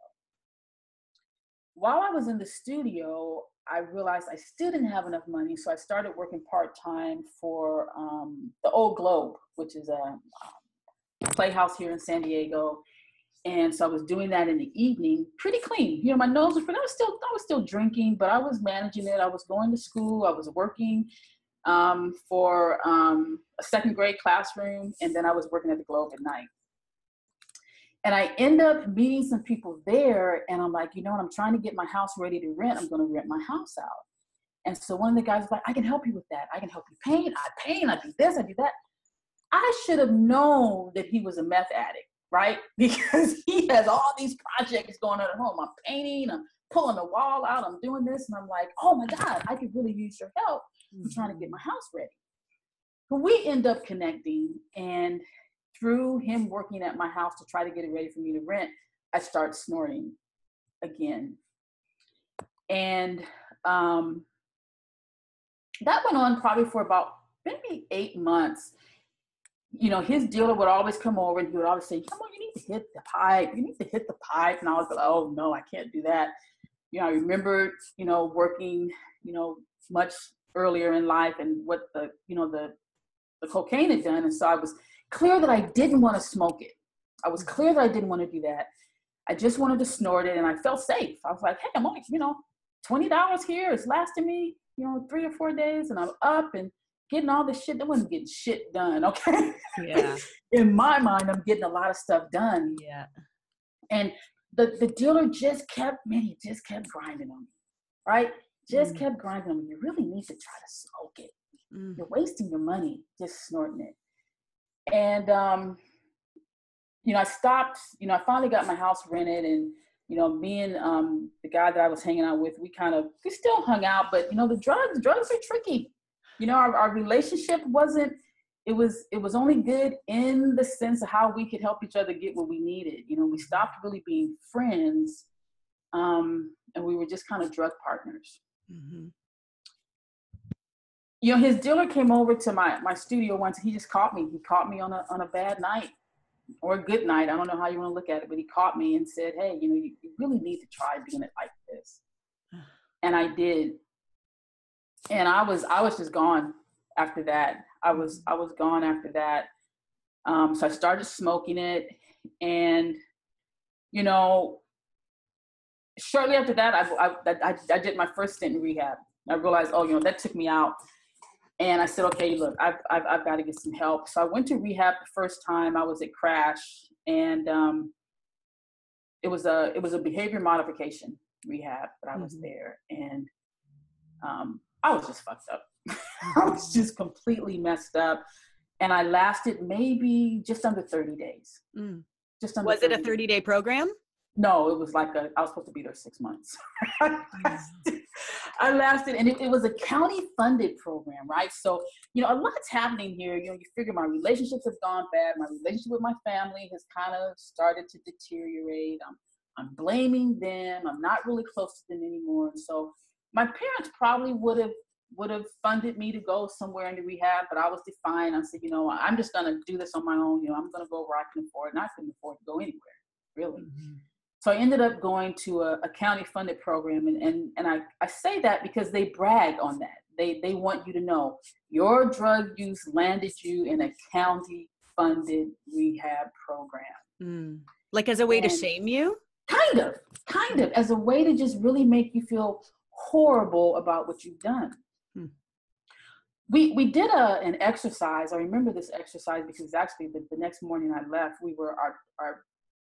While I was in the studio, I realized I still didn't have enough money. So I started working part-time for the Old Globe, which is a playhouse here in San Diego. And so I was doing that in the evening, pretty clean. You know, my nose was pretty, I was still drinking, but I was managing it. I was going to school. I was working for a second grade classroom. And then I was working at the Globe at night. And I end up meeting some people there. And I'm like, you know what? I'm trying to get my house ready to rent. I'm going to rent my house out. And so one of the guys was like, I can help you with that. I can help you paint. I do this, I do that. I should have known that he was a meth addict, right? Because he has all these projects going on at home. I'm painting, I'm pulling the wall out, I'm doing this. And I'm like, oh my God, I could really use your help. I'm trying to get my house ready. But we end up connecting, and through him working at my house to try to get it ready for me to rent, I start snorting again. And that went on probably for about maybe 8 months. You know, his dealer would always come over and he would always say, come on, you need to hit the pipe. You need to hit the pipe. And I was like, oh no, I can't do that. You know, I remember, you know, working, you know, much earlier in life and what the cocaine had done. And so I was clear that I didn't want to smoke it. I was clear that I didn't want to do that. I just wanted to snort it, and I felt safe. I was like, hey, I'm only, you know, $20 here. It's lasting me, you know, 3 or 4 days, and I'm up and getting all this shit. I wasn't getting shit done, okay? Yeah. In my mind, I'm getting a lot of stuff done. Yeah. And the dealer just kept grinding on me, right? Just kept grinding on me. You really need to try to smoke it. You're wasting your money just snorting it. And, you know, I stopped, you know, I finally got my house rented, and, you know, me and the guy that I was hanging out with, we still hung out, but, you know, the drugs are tricky. You know, our relationship it was only good in the sense of how we could help each other get what we needed. You know, we stopped really being friends, and we were just kind of drug partners. Mm-hmm. You know, his dealer came over to my studio once. He just caught me. He caught me on a bad night. Or a good night. I don't know how you want to look at it, but he caught me and said, hey, you know, you really need to try doing it like this. And I did. And I was just gone after that. I was gone after that. So I started smoking it. And, you know, shortly after that, I did my first stint in rehab. I realized, oh, you know, that took me out. And I said, okay, look, I've got to get some help. So I went to rehab the first time. I was at Crash, and it was a behavior modification rehab that I was there, and I was just fucked up. I was just completely messed up, and I lasted maybe just under 30 days. Just under. Was it a 30-day program? No, it was I was supposed to be there 6 months. I lasted, and it was a county-funded program, right? So, you know, a lot's happening here. You know, you figure my relationships have gone bad. My relationship with my family has kind of started to deteriorate. I'm blaming them. I'm not really close to them anymore. And so my parents probably would have funded me to go somewhere into rehab, but I was defiant. I said, you know, I'm just going to do this on my own. You know, I'm going to go where I can afford, and I couldn't afford to go anywhere, really. So I ended up going to a county-funded program, and I say that because they brag on that. They want you to know your drug use landed you in a county-funded rehab program. Like as a way to shame you? Kind of, as a way to just really make you feel horrible about what you've done. We did an exercise. I remember this exercise because actually the next morning I left, we were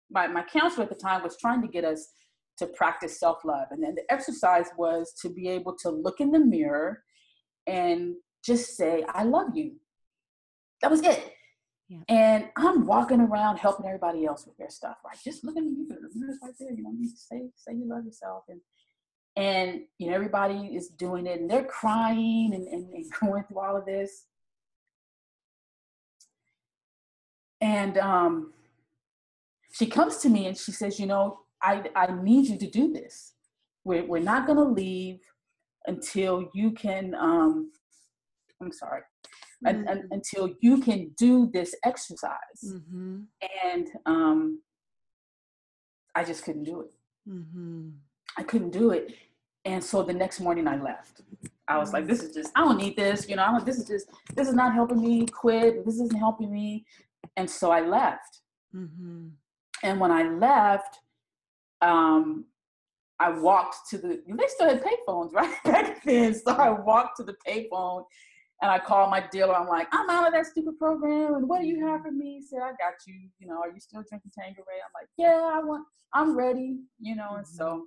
my counselor at the time was trying to get us to practice self-love. And then the exercise was to be able to look in the mirror and just say, I love you. That was it. Yeah. And I'm walking around helping everybody else with their stuff, right? Just look in the mirror. The mirror's right there. You know, you say you love yourself. And you know, everybody is doing it, and they're crying and going through all of this. And she comes to me and she says, you know, I need you to do this. We're not going to leave until you can, until you can do this exercise. And I just couldn't do it. I couldn't do it. And so the next morning I left. I was like, I don't need this. You know, this is not helping me quit. This isn't helping me. And so I left. And when I left, I walked to they still had payphones right back then. So I walked to the payphone and I called my dealer. I'm like, I'm out of that stupid program. And what do you have for me? He said, I got you. You know, are you still drinking Tanqueray? I'm like, yeah, I'm ready. You know, and so.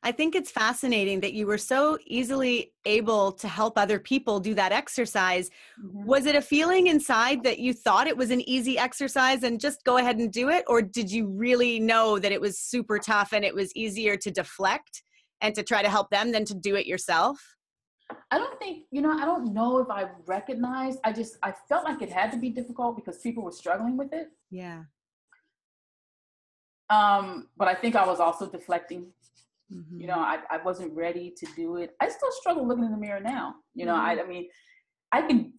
I think it's fascinating that you were so easily able to help other people do that exercise. Was it a feeling inside that you thought it was an easy exercise and just go ahead and do it? Or did you really know that it was super tough and it was easier to deflect and to try to help them than to do it yourself? I don't think, I don't know if I recognized, I felt like it had to be difficult because people were struggling with it. Yeah. But I think I was also deflecting. I wasn't ready to do it. I still struggle looking in the mirror now. I mean, I can,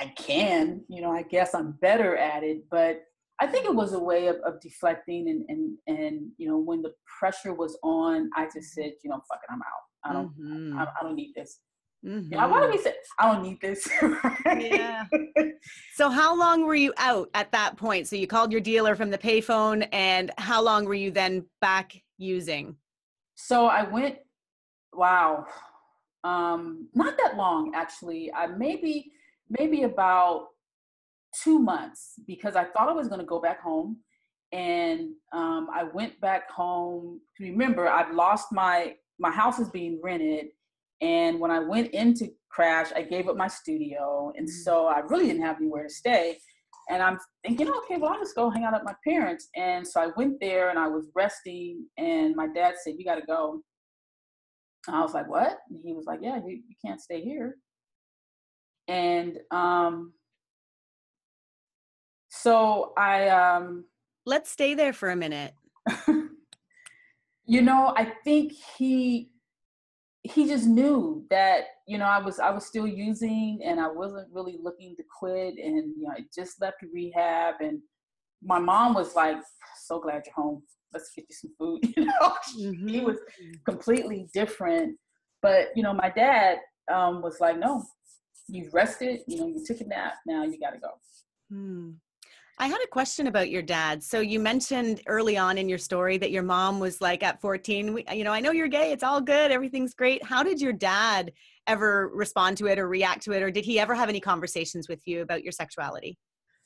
I guess I'm better at it, but I think it was a way of deflecting and, when the pressure was on, I just said, fuck it, I'm out. I don't need this. Why do we say, I don't need this? Right? Yeah. So how long were you out at that point? So you called your dealer from the payphone, and how long were you then back using? So I went, not that long, actually. I maybe about 2 months, because I thought I was going to go back home. And I went back home. Remember, I've lost my house is being rented. And when I went into Crash, I gave up my studio. And so I really didn't have anywhere to stay. And I'm thinking, okay, well, I'll just go hang out at my parents'. And so I went there and I was resting. And my dad said, you got to go. And I was like, what? And he was like, yeah, you can't stay here. And so I... Let's stay there for a minute. I think he just knew that, I was still using and I wasn't really looking to quit. And, I just left rehab. And my mom was like, so glad you're home. Let's get you some food. He was completely different. But, my dad was like, no, you've rested, you took a nap. Now you got to go. I had a question about your dad. So you mentioned early on in your story that your mom was like at 14, I know you're gay. It's all good. Everything's great. How did your dad ever respond to it or react to it? Or did he ever have any conversations with you about your sexuality?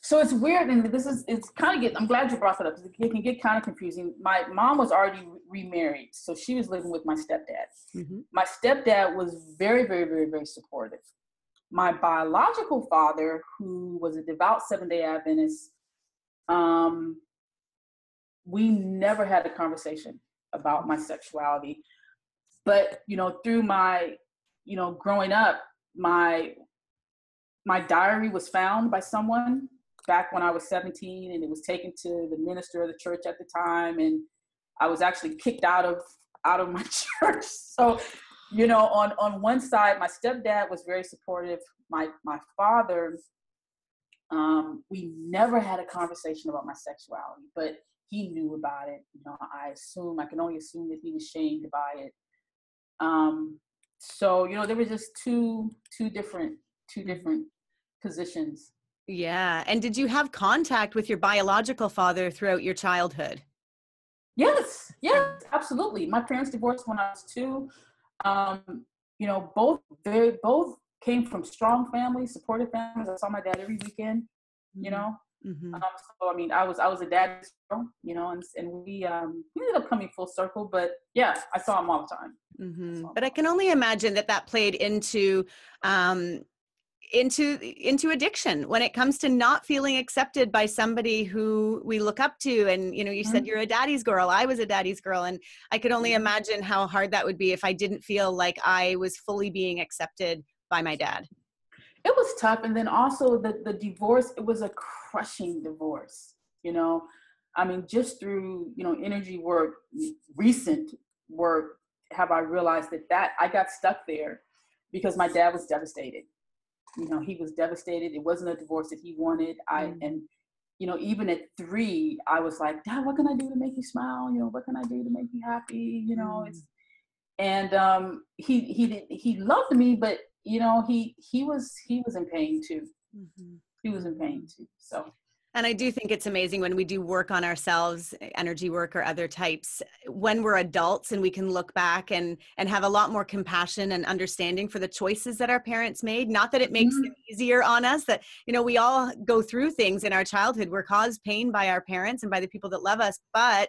So it's weird. And it's kind of I'm glad you brought that up, because it can get kind of confusing. My mom was already remarried. So she was living with my stepdad. My stepdad was very, very, very, very supportive. My biological father, who was a devout Seventh-day Adventist, we never had a conversation about my sexuality. But, through my, growing up, my diary was found by someone back when I was 17, and it was taken to the minister of the church at the time. And I was actually kicked out of my church. So, on one side, my stepdad was very supportive. My father, we never had a conversation about my sexuality, but he knew about it. I can only assume that he was shamed by it. So, there were just two different positions. Yeah. And did you have contact with your biological father throughout your childhood? Yes, absolutely. My parents divorced when I was 2. Both came from strong families, supportive families. I saw my dad every weekend, So, I mean, I was a dad's girl, and we ended up coming full circle, but yeah, I saw him all the time. But I can only imagine that played into addiction when it comes to not feeling accepted by somebody who we look up to. And, you said you're a daddy's girl. I was a daddy's girl. And I could only imagine how hard that would be if I didn't feel like I was fully being accepted by my dad. It was tough. And then also the divorce, it was a crushing divorce, I mean, just through, energy work, recent work, have I realized that I got stuck there because my dad was devastated. He was devastated. It wasn't a divorce that he wanted. Even at 3, I was like, Dad, what can I do to make you smile? What can I do to make you happy? He loved me, but he was in pain too. He was in pain too. So. And I do think it's amazing when we do work on ourselves, energy work or other types, when we're adults and we can look back and have a lot more compassion and understanding for the choices that our parents made. Not that it makes it easier on us, that, we all go through things in our childhood. We're caused pain by our parents and by the people that love us, but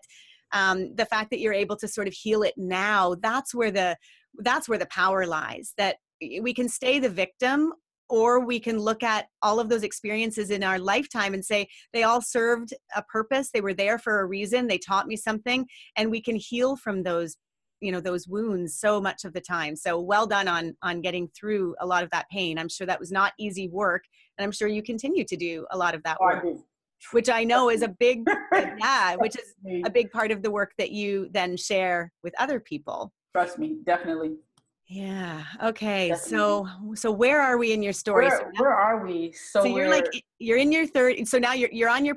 the fact that you're able to sort of heal it now, that's where the power lies, that we can stay the victim, or we can look at all of those experiences in our lifetime and say, they all served a purpose. They were there for a reason. They taught me something, and we can heal from those, those wounds so much of the time. So well done on getting through a lot of that pain. I'm sure that was not easy work, and I'm sure you continue to do a lot of that work, which I know is a big, which is a big part of the work that you then share with other people. Trust me, definitely. Yeah. Okay. Definitely. So where are we in your story? Where are we? So you're in your third. So now you're on your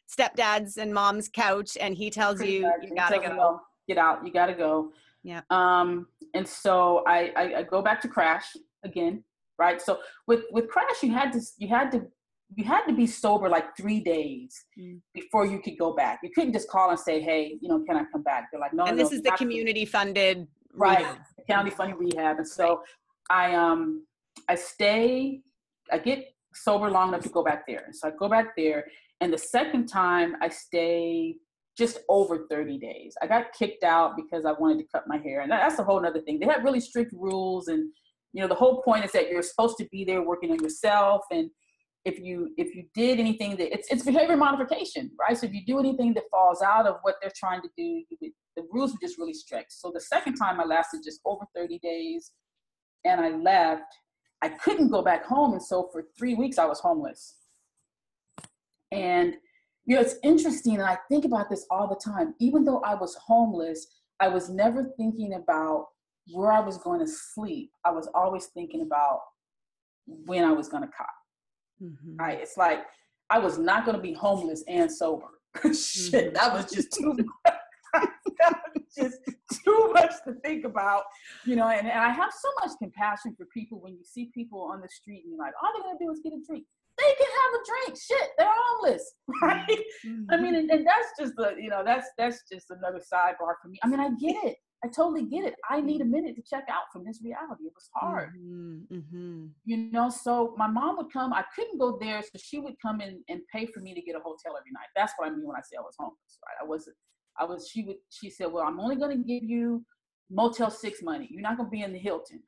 stepdad's and mom's couch, and he tells you gotta go. No, get out. You gotta go. Yeah. And so I go back to Crash again, right? So with Crash, you had to be sober like 3 days before you could go back. You couldn't just call and say, hey, can I come back? They're like, no. And this is the community funded. Right, county funding rehab. And so I get sober long enough to go back there. And so I go back there, and the second time I stay just over 30 days. I got kicked out because I wanted to cut my hair. And that's a whole nother thing. They have really strict rules, and the whole point is that you're supposed to be there working on yourself. And if you did anything that it's behavior modification, right? So if you do anything that falls out of what they're trying to do, the rules were just really strict. So the second time I lasted just over 30 days, and I left. I couldn't go back home. And so for 3 weeks I was homeless. And it's interesting, and I think about this all the time. Even though I was homeless, I was never thinking about where I was going to sleep. I was always thinking about when I was going to cop. Mm-hmm. Right? It's like I was not going to be homeless and sober. Shit, that was just too much. That was just too much to think about, and I have so much compassion for people when you see people on the street and you're like, all they're going to do is get a drink. They can have a drink. Shit, they're homeless, right? Mm-hmm. I mean, and that's just that's just another sidebar for me. I mean, I get it. I totally get it. I need a minute to check out from this reality. It was hard. Mm-hmm. So my mom would come. I couldn't go there, so she would come in and pay for me to get a hotel every night. That's what I mean when I say I was homeless, right? She said, well, I'm only going to give you Motel 6 money. You're not going to be in the Hilton.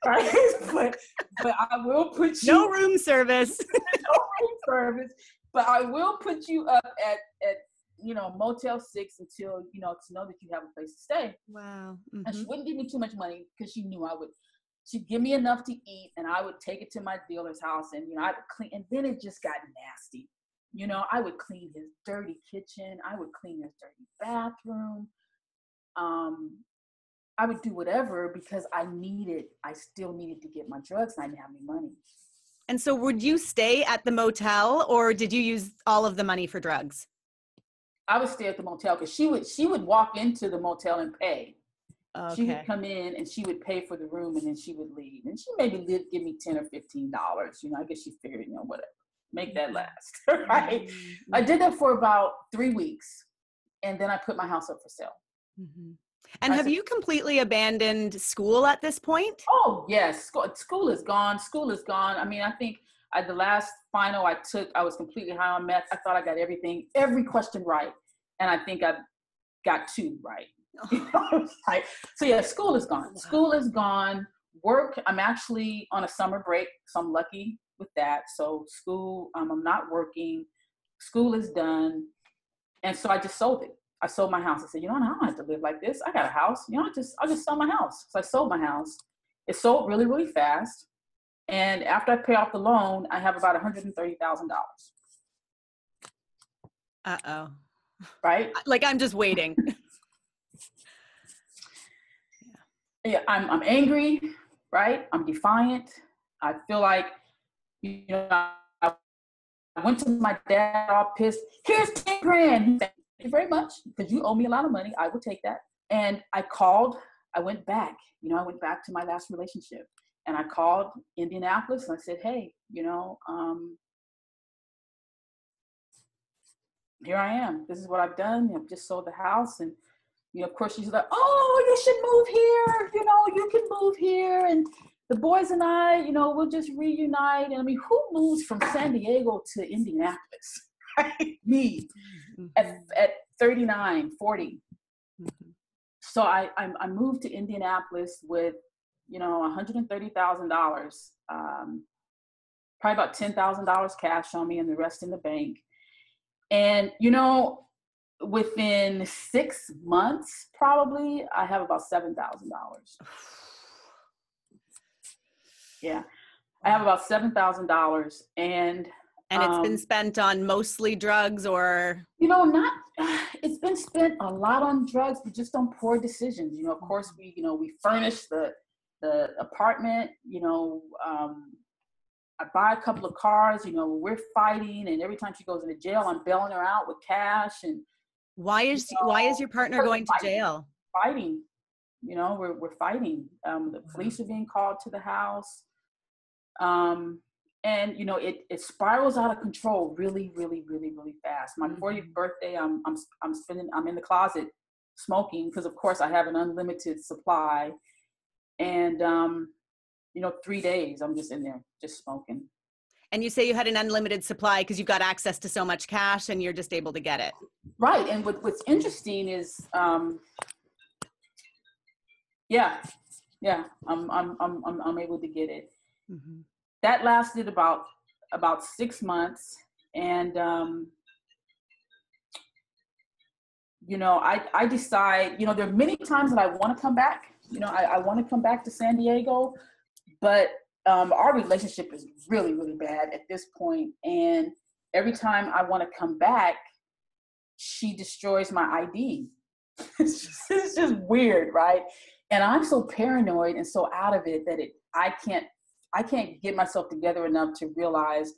Right? But I will put you. No room service. No room service. But I will put you up at Motel 6 until, to know that you have a place to stay. Wow. Mm-hmm. And she wouldn't give me too much money because she knew she'd give me enough to eat, and I would take it to my dealer's house, and, I would clean. And then it just got nasty. I would clean his dirty kitchen. I would clean his dirty bathroom. I would do whatever because I still needed to get my drugs, and I didn't have any money. And so would you stay at the motel, or did you use all of the money for drugs? I would stay at the motel because she would walk into the motel and pay. Okay. She would come in and she would pay for the room, and then she would leave. And she maybe give me $10 or $15. I guess she figured, whatever. Make that last, right? Mm-hmm. I did that for about 3 weeks, and then I put my house up for sale. Mm-hmm. And have you completely abandoned school at this point? Oh, yes. School is gone. School is gone. I mean, I think the last final I took, I was completely high on meth. I thought I got every question right. And I think I got 2 right. So yeah, school is gone. Wow. School is gone. Work, I'm actually on a summer break, so I'm lucky with that. So school, I'm not working. School is done. And so I just sold it. I sold my house. I said, I don't have to live like this. I got a house. I'll just sell my house. So I sold my house. It sold really, really fast. And after I pay off the loan, I have about $130,000. Uh-oh. Right? Like, I'm just waiting. Yeah, I'm angry, right? I'm defiant. I feel like, I went to my dad all pissed. Here's $10,000. He said, thank you very much, because you owe me a lot of money. I will take that. And I went back. I went back to my last relationship. And I called Indianapolis and I said, hey, here I am. This is what I've done. I've just sold the house. And, of course, she's like, oh, you should move here. You can move here. And the boys and I, we'll just reunite. And I mean, who moves from San Diego to Indianapolis? Right? Me. At 39, 40. Mm-hmm. So I moved to Indianapolis with, $130,000, probably about $10,000 cash on me and the rest in the bank. And, within 6 months, probably, I have about $7,000. Yeah, I have about $7,000, and it's been spent on mostly drugs, or it's been spent a lot on drugs, but just on poor decisions. Of course, we furnished the apartment. I buy a couple of cars. We're fighting, and every time she goes into jail, I'm bailing her out with cash. And why is your partner going to jail? Fighting. We're fighting. The police are being called to the house. And it spirals out of control really, really, really, really fast. My 40th birthday, I'm in the closet smoking, because of course I have an unlimited supply. And 3 days I'm just in there just smoking. And you say you had an unlimited supply because you've got access to so much cash and you're just able to get it. Right. And what's interesting is I'm able to get it. Mm-hmm. That lasted about 6 months. And, I decide, there are many times that I want to come back. I want to come back to San Diego, but our relationship is really, really bad at this point. And every time I want to come back, she destroys my ID. It's just weird, right? And I'm so paranoid and so out of it that I can't get myself together enough to realize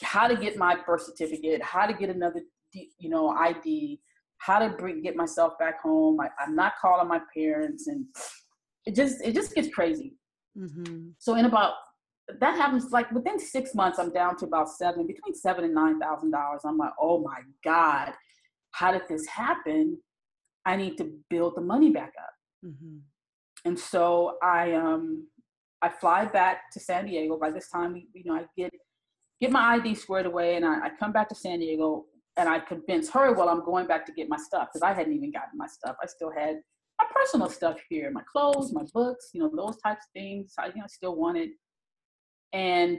how to get my birth certificate, how to get another, ID, how to get myself back home. I'm not calling my parents, and it just gets crazy. Mm-hmm. So that happens like within 6 months, I'm down to about between $7,000 and $9,000. I'm like, oh my God, how did this happen? I need to build the money back up. Mm-hmm. And so I fly back to San Diego. By this time, I get my ID squared away, and I come back to San Diego, and I convince her, well, I'm going back to get my stuff, because I hadn't even gotten my stuff. I still had my personal stuff here, my clothes, my books, those types of things. I still wanted.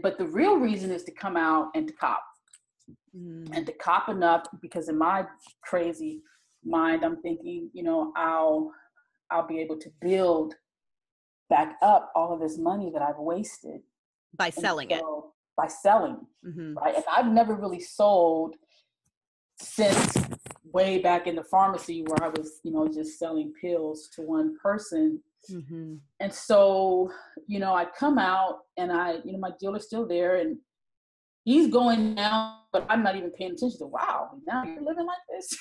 But the real reason is to come out and to cop. And to cop enough, because in my crazy mind, I'm thinking, I'll be able to build back up all of this money that I've wasted by selling it. By selling, mm-hmm. Right? And I've never really sold since way back in the pharmacy, where I was, just selling pills to one person. Mm-hmm. And so, I come out, and my dealer's still there, and he's going down, but I'm not even paying attention to, wow, now you're living like this?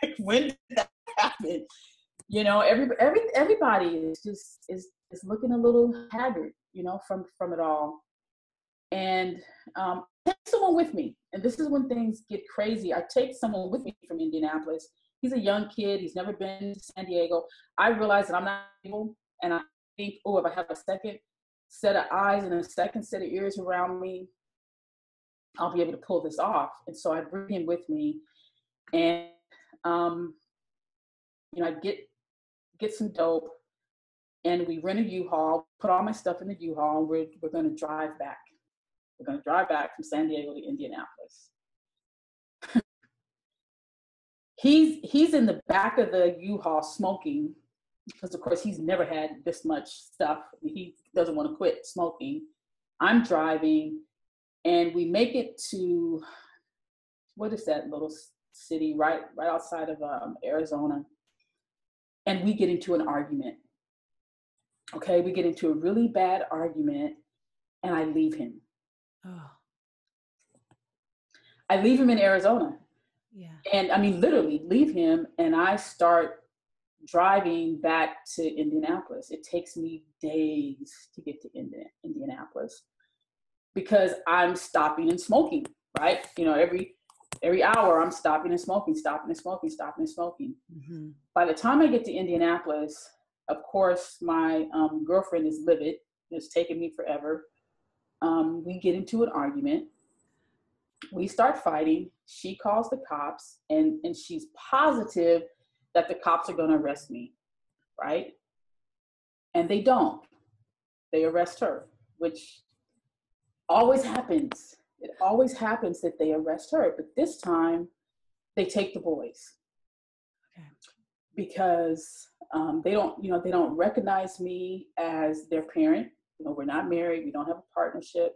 Like, when did that happen? Everybody is just is looking a little haggard, from it all. And I take someone with me, and this is when things get crazy. I take someone with me from Indianapolis. He's a young kid. He's never been to San Diego. I realize that I'm not able, and I think, oh, if I have a second set of eyes and a second set of ears around me, I'll be able to pull this off. And so I bring him with me, and I get some dope, and we rent a U-Haul, put all my stuff in the U-Haul, and we're going to drive back. We're going to drive back from San Diego to Indianapolis. He's in the back of the U-Haul smoking, because of course he's never had this much stuff. He doesn't want to quit smoking. I'm driving, and we make it to, what is that little city right outside of Arizona, and we get into an argument. Okay, we get into a really bad argument, and I leave him. Oh. I leave him in Arizona. Yeah. And I mean, literally leave him, and I start driving back to Indianapolis. It takes me days to get to Indianapolis, because I'm stopping and smoking, right? Every hour I'm stopping and smoking. Mm-hmm. By the time I get to Indianapolis, of course, my girlfriend is livid. It's taken me forever. We get into an argument, we start fighting. She calls the cops, and she's positive that the cops are going to arrest me, right? And they don't. They arrest her, which always happens. It always happens that they arrest her, but this time they take the boys. Okay. Because they don't recognize me as their parent. We're not married. We don't have a partnership.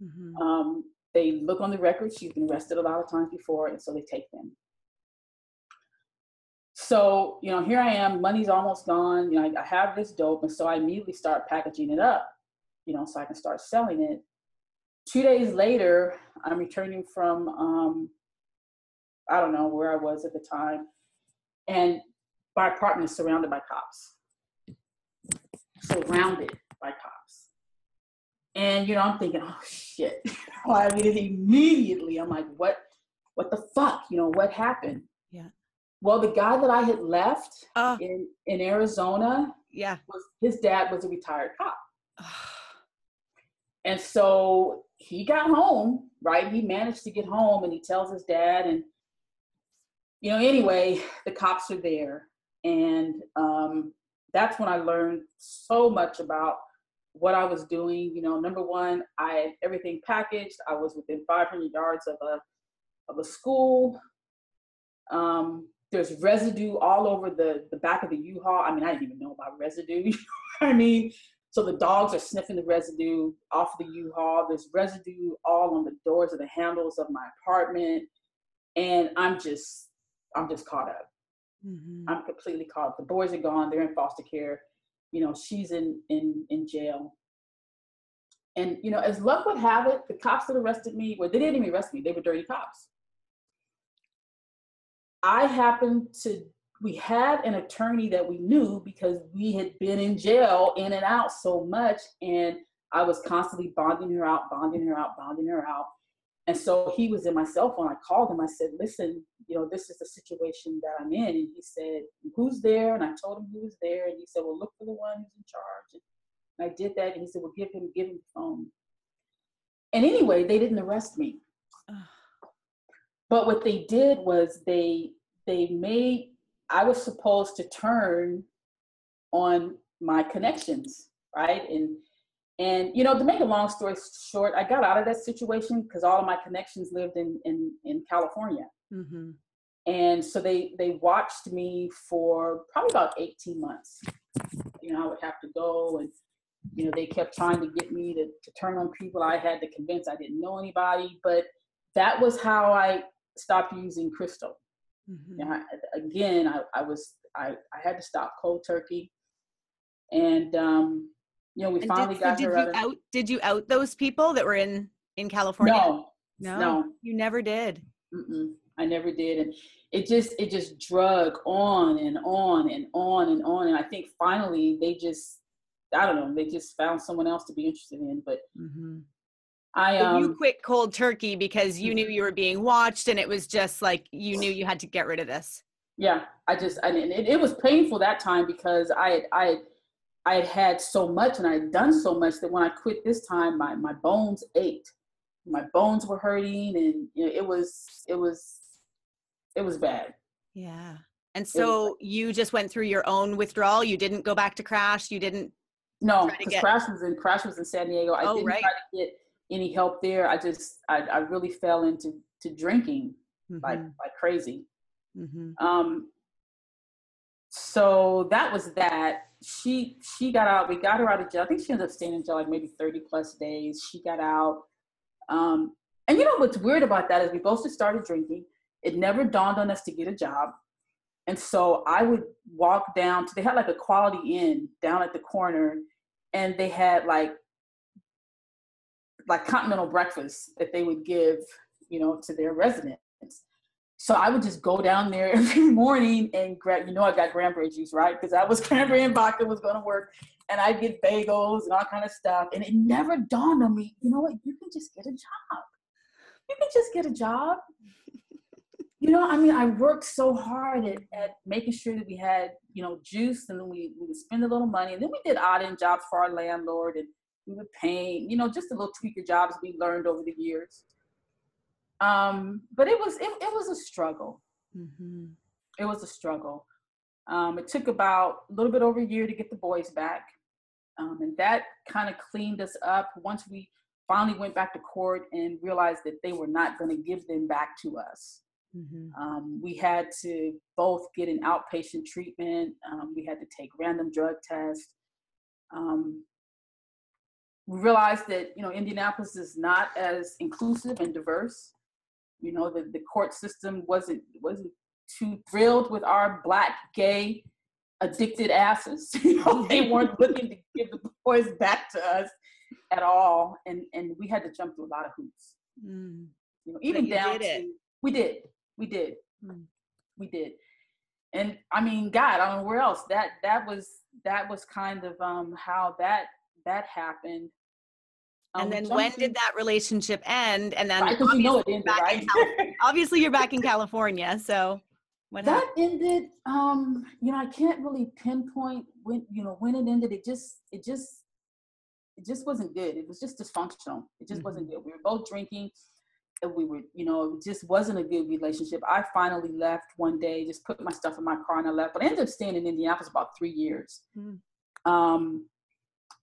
Mm-hmm. They look on the record. She's been arrested a lot of times before, and so they take them. So, here I am, money's almost gone. I have this dope. And so I immediately start packaging it up, so I can start selling it. 2 days later, I'm returning from, I don't know where I was at the time. And my apartment is surrounded by cops. Surrounded by cops. And, I'm thinking, oh shit. Immediately I'm like, what the fuck? What happened? Yeah. Well, the guy that I had left in Arizona, his dad was a retired cop. And so he got home, right? He managed to get home, and he tells his dad, and, anyway, the cops are there. And that's when I learned so much about what I was doing. Number one, I had everything packaged. I was within 500 yards of a school. There's residue all over the back of the U-Haul. I didn't even know about residue. So the dogs are sniffing the residue off the U-Haul. There's residue all on the doors of the handles of my apartment. And I'm just caught up. Mm-hmm. I'm completely caught up. The boys are gone. They're in foster care. She's in jail. And, as luck would have it, the cops that arrested me, well, they didn't even arrest me. They were dirty cops. We had an attorney that we knew because we had been in jail in and out so much. And I was constantly bonding her out. And so he was in my cell phone. I called him. I said, listen, this is the situation that I'm in. And he said, who's there? And I told him who was there. And he said, well, look for the one who's in charge. And I did that. And he said, well, give him the phone. And anyway, they didn't arrest me. But what they did was I was supposed to turn on my connections, right? And to make a long story short, I got out of that situation because all of my connections lived in California. Mm-hmm. And so they watched me for probably about 18 months. I would have to go, and, they kept trying to get me to turn on people. I had to convince I didn't know anybody, but that was how I stopped using crystal. Mm-hmm. I had to stop cold turkey. And, we finally got her. Did you out those people that were in California? No, you never did. Mm-mm, I never did. And it just drug on and on and on and on. And I think finally they just found someone else to be interested in. But mm-hmm. You quit cold turkey because you knew you were being watched, and it was just like, you knew you had to get rid of this. Yeah. It was painful that time because I had had so much and I had done so much that when I quit this time, my bones ached. My bones were hurting, and it was bad. Yeah. And so you just went through your own withdrawal. You didn't go back to Crash. You didn't. No, because Crash was in San Diego. I didn't try to get any help there. I really fell into drinking mm-hmm. like crazy. Mm-hmm. So that was that. She got out. We got her out of jail. I think she ended up staying in jail like maybe 30 plus days. She got out. And what's weird about that is we both just started drinking. It never dawned on us to get a job. And so I would walk down they had like a Quality Inn down at the corner, and they had like continental breakfast that they would give, to their residents. So I would just go down there every morning and grab, I got cranberry juice, right? Because that was cranberry and vodka was going to work. And I'd get bagels and all kind of stuff. And it never dawned on me, you know what? You can just get a job. You can just get a job. I worked so hard at making sure that we had, juice, and then we would spend a little money. And then we did odd-end jobs for our landlord, and we would paint, just the little tweaker jobs we learned over the years. But it was a struggle. Mm-hmm. It was a struggle. It took about a little bit over a year to get the boys back. And that kind of cleaned us up once we finally went back to court and realized that they were not going to give them back to us. Mm-hmm. We had to both get an outpatient treatment. We had to take random drug tests. We realized that, Indianapolis is not as inclusive and diverse. The court system wasn't too thrilled with our Black, gay, addicted asses. They weren't looking to give the boys back to us at all. And we had to jump through a lot of hoops. Mm. Even down to, we did. Mm. We did. And I mean, God, I don't know where else. That was kind of how that happened. And then when did that relationship end? And then right, it ended, right? Obviously you're back in California. So what happened? That ended, I can't really pinpoint when it ended. It just wasn't good. It was just dysfunctional. It just wasn't good. We were both drinking. And we were, it just wasn't a good relationship. I finally left one day, just put my stuff in my car and I left. But I ended up staying in Indianapolis about 3 years. And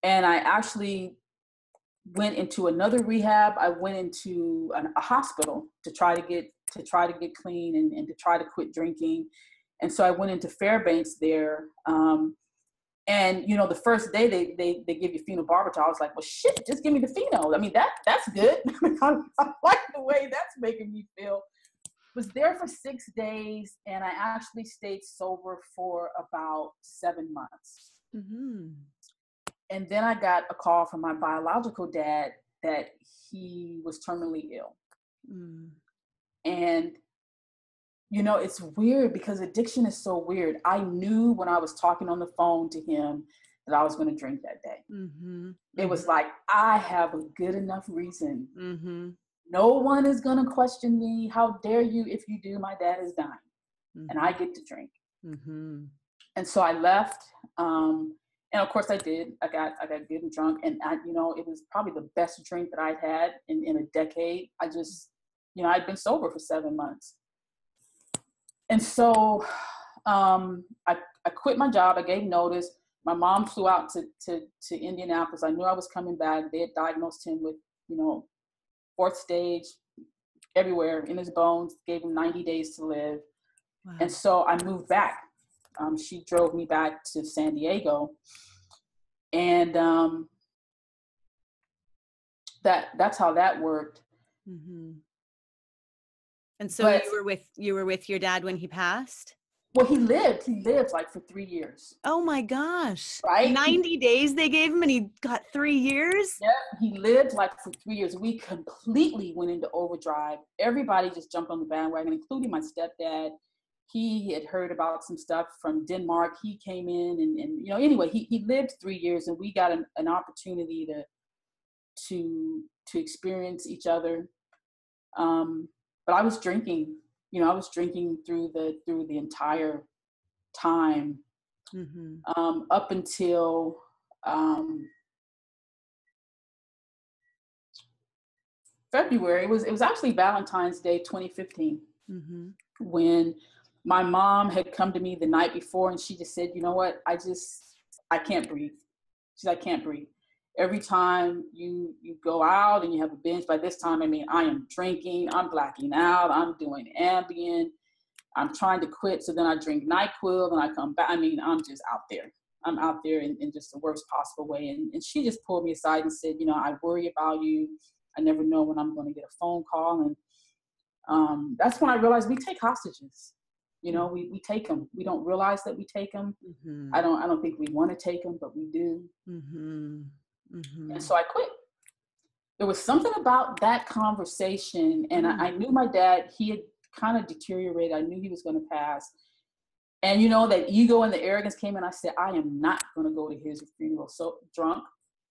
I actually went into another rehab. I went into a hospital to try to get clean and to try to quit drinking. And so I went into Fairbanks there. And the first day they give you phenobarbital. I was like, well, shit, just give me the pheno. I mean, that's good. I like the way that's making me feel. Was there for 6 days, and I actually stayed sober for about 7 months. Mm-hmm. And then I got a call from my biological dad that he was terminally ill. Mm. And it's weird because addiction is so weird. I knew when I was talking on the phone to him that I was going to drink that day. Mm-hmm. It was like, I have a good enough reason. Mm-hmm. No one is going to question me. How dare you? If you do, my dad is dying. Mm-hmm. And I get to drink. Mm-hmm. And so I left. And of course I did. I got good and drunk. And it was probably the best drink that I'd had in a decade. I just, I'd been sober for 7 months. And so I quit my job. I gave notice. My mom flew out to Indianapolis. I knew I was coming back. They had diagnosed him with, 4th stage everywhere in his bones, gave him 90 days to live. Wow. And so I moved back. She drove me back to San Diego. And that's how that worked. Mm-hmm. And so you were with your dad when he passed? Well, he lived like for 3 years. Oh my gosh. Right? 90 days they gave him and he got 3 years? Yeah, he lived like for 3 years. We completely went into overdrive. Everybody just jumped on the bandwagon, including my stepdad. He had heard about some stuff from Denmark. He came in and anyway, he lived 3 years and we got an opportunity to experience each other. But I was drinking, through the entire time, up until February. It was actually Valentine's Day 2015, when my mom had come to me the night before and she just said, you know what, I can't breathe. She's like, I can't breathe. Every time you go out and you have a binge, by this time, I am drinking, I'm blacking out, I'm doing Ambien, I'm trying to quit. So then I drink NyQuil, then I come back. I'm just out there. I'm out there in just the worst possible way. And she just pulled me aside and said, I worry about you. I never know when I'm going to get a phone call. And that's when I realized we take hostages. We take them. We don't realize that we take them. Mm-hmm. I don't think we want to take them, but we do. Mm-hmm. Mm-hmm. And so I quit. There was something about that conversation, and I knew my dad, he had kind of deteriorated. I knew he was going to pass. And that ego and the arrogance came, and I said, I am not going to go to his funeral so drunk.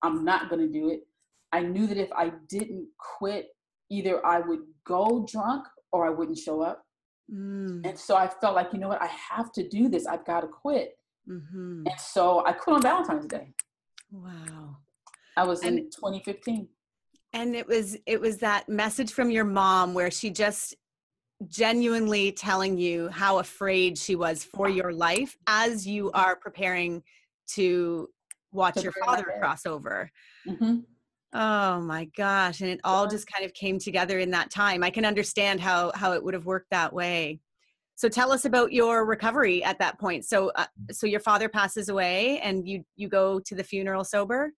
I'm not going to do it. I knew that if I didn't quit, either I would go drunk or I wouldn't show up. And so I felt like, I have to do this. I've got to quit. And so I quit on Valentine's Day. Wow. I was in 2015. And it was that message from your mom where she just genuinely telling you how afraid she was for your life as you are preparing to watch your father cross over. Mm-hmm. Oh my gosh. And it all just kind of came together in that time. I can understand how it would have worked that way. So tell us about your recovery at that point. So your father passes away and you go to the funeral sober?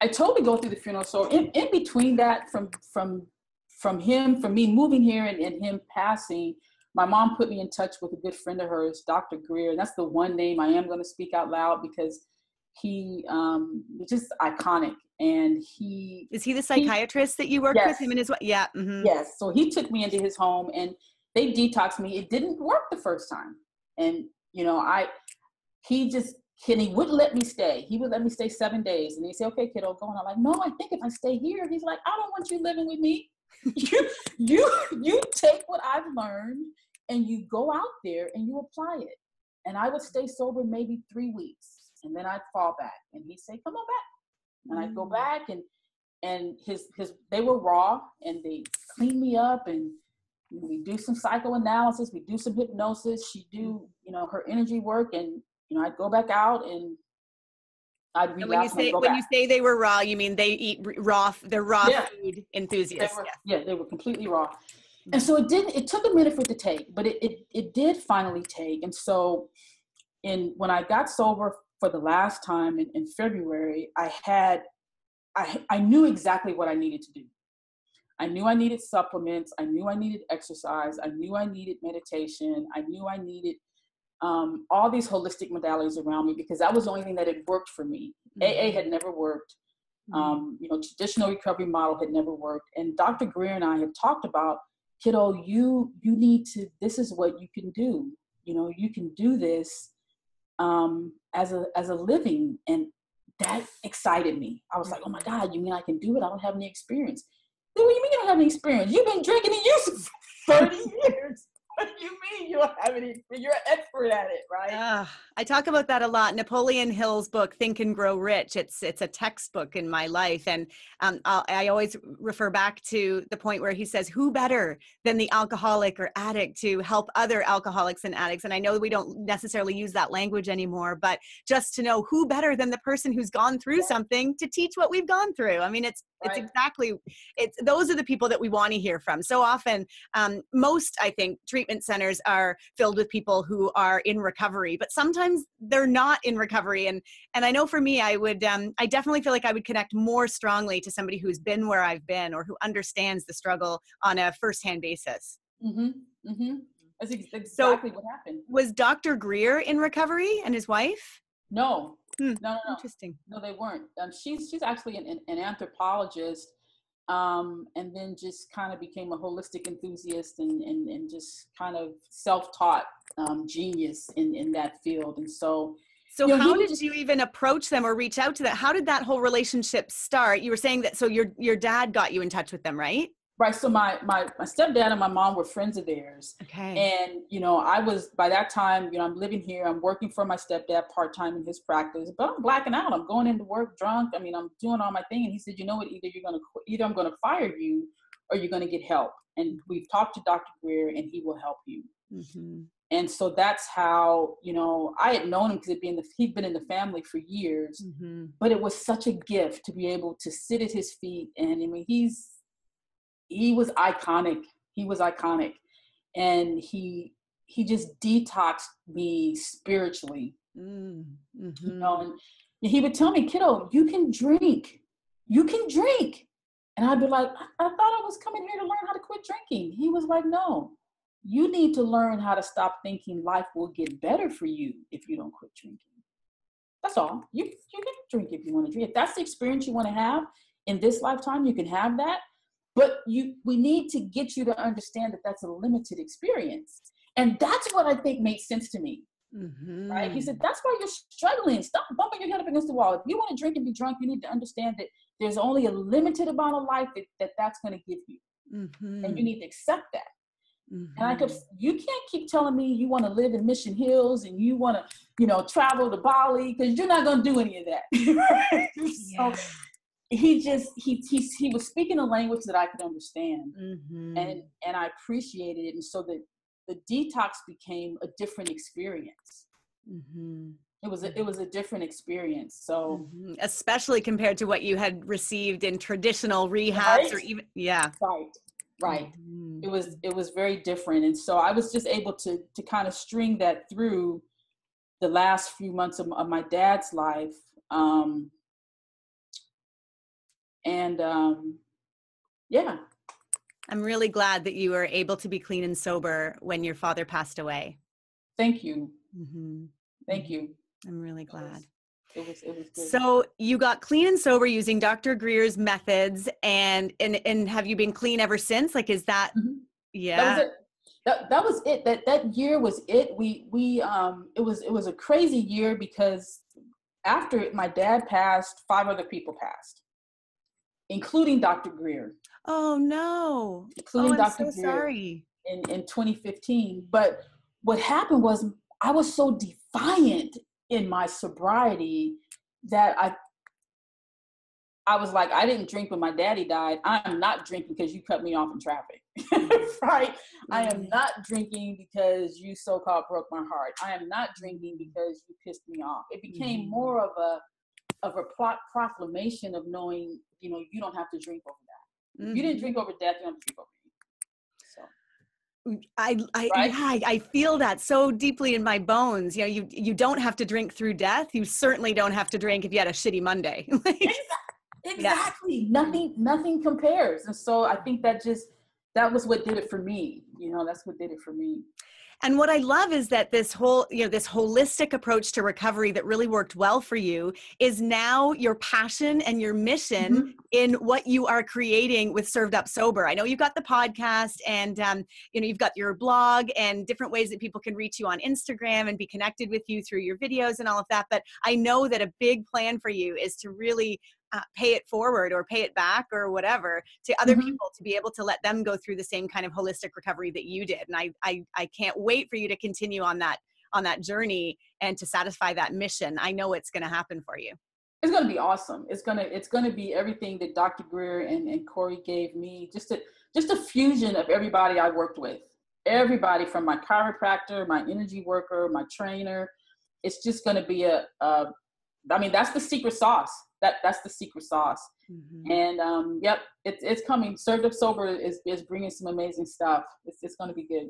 I totally go through the funeral. So in between that, from me moving here and him passing, my mom put me in touch with a good friend of hers, Dr. Greer. And that's the one name I am going to speak out loud because he is just iconic. And is he the psychiatrist that you worked with, him and his wife? Yeah. Mm-hmm. Yes. So he took me into his home and they detoxed me. It didn't work the first time. And, he wouldn't let me stay. He would let me stay 7 days. And he'd say, okay, kiddo, go on. I'm like, no, I think if I stay here, he's like, I don't want you living with me. You take what I've learned and you go out there and you apply it. And I would stay sober maybe 3 weeks and then I'd fall back. And he'd say, come on back. And I'd go back and they were raw and they cleaned me up and we do some psychoanalysis, we do some hypnosis, she do, her energy work and, I'd go back out and I'd relapse. When you say they were raw, you mean they eat raw, they're raw food enthusiasts. They were completely raw. And so it took a minute for it to take, but it did finally take. And so when I got sober for the last time in February, I knew exactly what I needed to do. I knew I needed supplements. I knew I needed exercise. I knew I needed meditation. I knew I needed all these holistic modalities around me because that was the only thing that had worked for me. AA had never worked. Traditional recovery model had never worked. And Dr. Greer and I had talked about, kiddo, you need to, this is what you can do. You can do this as a living. And that excited me. I was like, oh my God, you mean I can do it? I don't have any experience. What do you mean you don't have any experience? You've been drinking and using for 30 years. What do you mean you don't have any? You're an expert at it, right? I talk about that a lot. Napoleon Hill's book, Think and Grow Rich. It's a textbook in my life. And I always refer back to the point where he says, who better than the alcoholic or addict to help other alcoholics and addicts? And I know we don't necessarily use that language anymore, but just to know who better than the person who's gone through something to teach what we've gone through. I mean, it's those are the people that we want to hear from. So often, most, I think, treatment centers are filled with people who are in recovery, but sometimes they're not in recovery. And I know for me, I definitely feel like I would connect more strongly to somebody who's been where I've been or who understands the struggle on a firsthand basis. Mm-hmm. Mm-hmm. That's exactly what happened. Was Dr. Greer in recovery and his wife? No. No. Interesting. No, they weren't. She's actually an anthropologist. And then just kind of became a holistic enthusiast and just kind of self-taught genius in that field. And so how did you even approach them or reach out to them? How did that whole relationship start? You were saying that, so your dad got you in touch with them, right? Right. So my stepdad and my mom were friends of theirs. Okay. And, I was, by that time, I'm living here. I'm working for my stepdad part-time in his practice, but I'm blacking out. I'm going into work drunk. I mean, I'm doing all my thing. And he said, you know what, either I'm going to fire you or you're going to get help. And we've talked to Dr. Greer and he will help you. Mm-hmm. And so that's how, I had known him because he'd been in the family for years, but it was such a gift to be able to sit at his feet. And I mean, he was iconic. He was iconic. And he just detoxed me spiritually. Mm-hmm. And he would tell me, kiddo, you can drink. You can drink. And I'd be like, I thought I was coming here to learn how to quit drinking. He was like, no, you need to learn how to stop thinking life will get better for you if you don't quit drinking. That's all. You can drink if you want to drink. If that's the experience you want to have in this lifetime, you can have that. But we need to get you to understand that that's a limited experience. And that's what I think made sense to me, right? He said, that's why you're struggling. Stop bumping your head up against the wall. If you want to drink and be drunk, you need to understand that there's only a limited amount of life that's going to give you. And you need to accept that. And you can't keep telling me you want to live in Mission Hills and you want to, travel to Bali, because you're not going to do any of that. Right? So he was speaking a language that I could understand, Mm-hmm. and I appreciated it. And so the detox became a different experience. Mm-hmm. It was a different experience. So especially compared to what you had received in traditional rehabs, or even right. It was very different. And so I was just able to kind of string that through the last few months of my dad's life. Yeah. I'm really glad that you were able to be clean and sober when your father passed away. Thank you. Mm-hmm. Thank you. I'm really glad. It was good. So you got clean and sober using Dr. Greer's methods, and have you been clean ever since? Like, is that, yeah. That was it. That was it. That year was it. It was a crazy year because after my dad passed, 5 other people passed, including Dr. Greer. Oh no. Including I'm Dr. so Greer sorry. in 2015. But what happened was I was so defiant in my sobriety that I was like, I didn't drink when my daddy died. I'm not drinking because you cut me off in traffic, right? I am not drinking because you so-called broke my heart. I am not drinking because you pissed me off. It became more of a proclamation of knowing, you don't have to drink over that. If you didn't drink over death, you don't have to drink over me. So. I feel that so deeply in my bones. You don't have to drink through death. You certainly don't have to drink if you had a shitty Monday. Exactly. Nothing compares. And so I think that was what did it for me. That's what did it for me. And what I love is that this whole, this holistic approach to recovery that really worked well for you is now your passion and your mission in what you are creating with Served Up Sober. I know you've got the podcast and, you've got your blog and different ways that people can reach you on Instagram and be connected with you through your videos and all of that. But I know that a big plan for you is to really pay it forward or pay it back or whatever to other people, to be able to let them go through the same kind of holistic recovery that you did. And I can't wait for you to continue on that journey and to satisfy that mission. I know it's going to happen for you. It's going to be awesome. It's going to be everything that Dr. Greer and Corey gave me, just a fusion of everybody I worked with, everybody from my chiropractor, my energy worker, my trainer. It's just going to be that's the secret sauce. That's the secret sauce. And it's coming. Served Up Sober is bringing some amazing stuff. It's going to be good.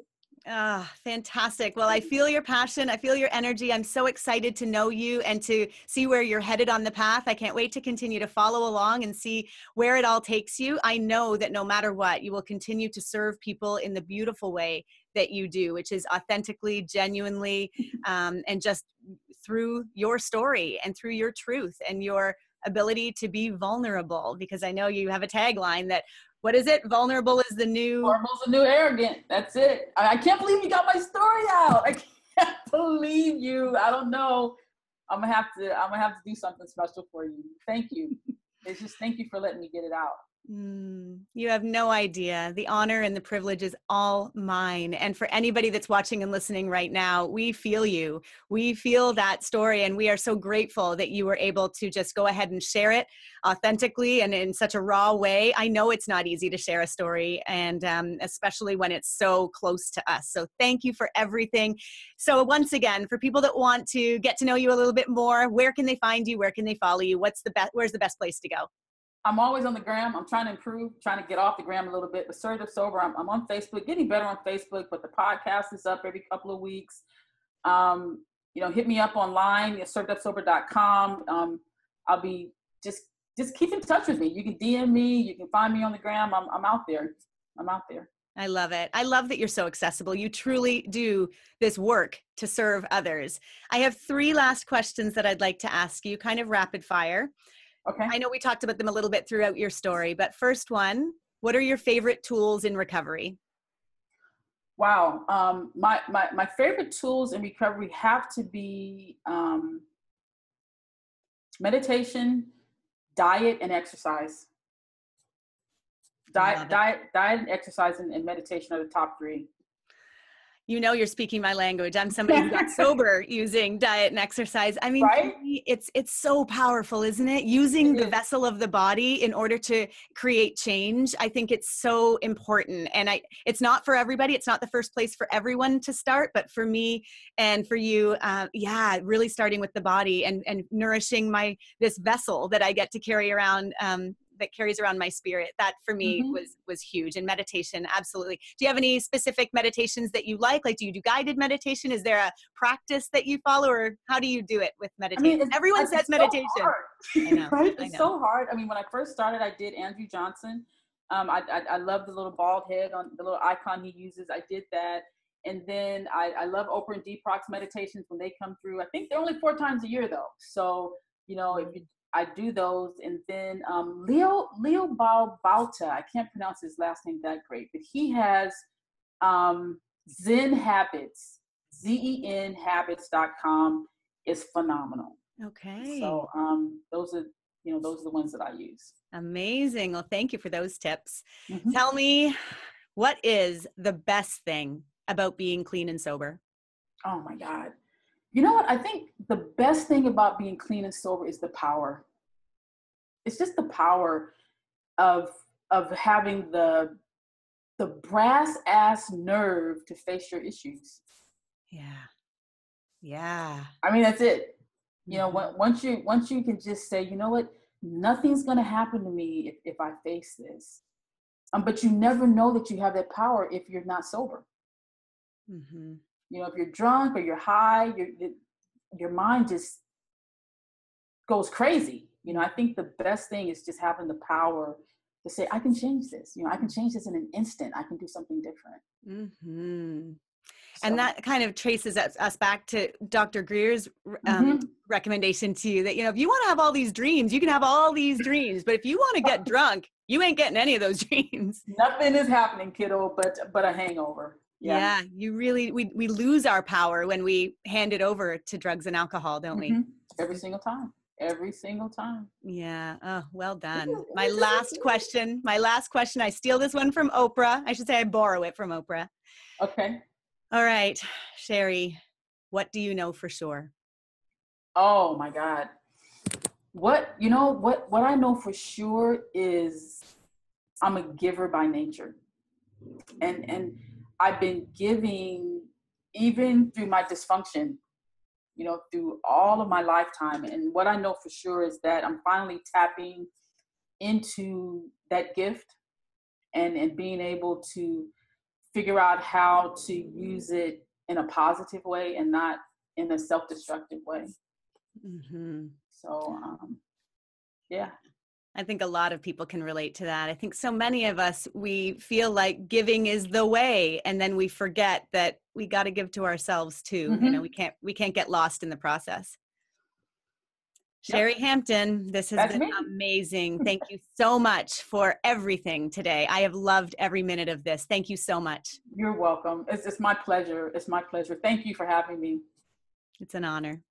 Fantastic. Well, I feel your passion. I feel your energy. I'm so excited to know you and to see where you're headed on the path. I can't wait to continue to follow along and see where it all takes you. I know that no matter what, you will continue to serve people in the beautiful way that you do, which is authentically, genuinely, and just through your story and through your truth and your ability to be vulnerable, because I know you have a tagline that, what is it? Vulnerable is the new arrogant. That's it. I can't believe you got my story out. I can't believe you. I don't know. I'm gonna have to do something special for you. Thank you. It's just thank you for letting me get it out. You have no idea. The honor and the privilege is all mine. And for anybody that's watching and listening right now, we feel you. We feel that story. And we are so grateful that you were able to just go ahead and share it authentically and in such a raw way. I know it's not easy to share a story, and especially when it's so close to us. So thank you for everything. So once again, for people that want to get to know you a little bit more, where can they find you? Where can they follow you? Where's the best place to go? I'm always on the gram. I'm trying to improve, trying to get off the gram a little bit, but Served Up Sober, I'm on Facebook, getting better on Facebook, but the podcast is up every couple of weeks. Hit me up online at servedupsober.com. I'll be just keep in touch with me. You can DM me, you can find me on the gram. I'm out there. I love it. I love that you're so accessible. You truly do this work to serve others. I have 3 last questions that I'd like to ask you, kind of rapid fire. Okay. I know we talked about them a little bit throughout your story, but first one, what are your favorite tools in recovery? Wow. My favorite tools in recovery have to be meditation, diet, and exercise. Diet and exercise and meditation are the top 3. You know, you're speaking my language. I'm somebody who got sober using diet and exercise. I mean, Right? for me, it's so powerful, isn't it? Using the vessel of the body in order to create change. I think it's so important. And it's not for everybody. It's not the first place for everyone to start, but for me and for you, really starting with the body and nourishing this vessel that I get to carry around, that carries around my spirit. That for me was huge. And meditation, absolutely. Do you have any specific meditations that you like? Like, do you do guided meditation? Is there a practice that you follow, or how do you do it with meditation? I mean, Everyone says meditation. So I know. Right? I It's know. so hard. I mean, when I first started, I did Andrew Johnson. I love the little bald head on the little icon he uses. I did that. And then I love Oprah and Deepak's meditations when they come through. I think they're only 4 times a year though. So, I do those. And then Leo Bauta, I can't pronounce his last name that great, but he has Zen Habits, ZEN habits.com is phenomenal. Okay. So those are the ones that I use. Amazing. Well, thank you for those tips. Tell me, what is the best thing about being clean and sober? Oh my God. You know what? I think the best thing about being clean and sober is the power. It's just the power of having the brass ass nerve to face your issues. Yeah. I mean, that's it. Once you can just say, you know what, nothing's going to happen to me if I face this. But you never know that you have that power if you're not sober. If you're drunk or you're high, your mind just goes crazy. I think the best thing is just having the power to say, I can change this. I can change this in an instant. I can do something different. So. And that kind of traces us back to Dr. Greer's recommendation to you that, if you want to have all these dreams, you can have all these dreams. But if you want to get drunk, you ain't getting any of those dreams. Nothing is happening, kiddo, but a hangover. Yeah, you really, we lose our power when we hand it over to drugs and alcohol, don't we? Every single time. Yeah. Oh, well done. My last question, I steal this one from Oprah. I should say I borrow it from Oprah. Okay. All right, Shari, what do you know for sure? Oh my God. What I know for sure is I'm a giver by nature. And I've been giving even through my dysfunction, through all of my lifetime. And what I know for sure is that I'm finally tapping into that gift and being able to figure out how to use it in a positive way and not in a self-destructive way. So, yeah. I think a lot of people can relate to that. I think so many of us, we feel like giving is the way, and then we forget that we got to give to ourselves too. We can't get lost in the process. Shari Hampton, this has been amazing. Thank you so much for everything today. I have loved every minute of this. Thank you so much. You're welcome. It's my pleasure. It's my pleasure. Thank you for having me. It's an honor.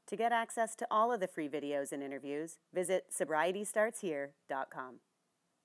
To get access to all of the free videos and interviews, visit sobrietystartshere.com.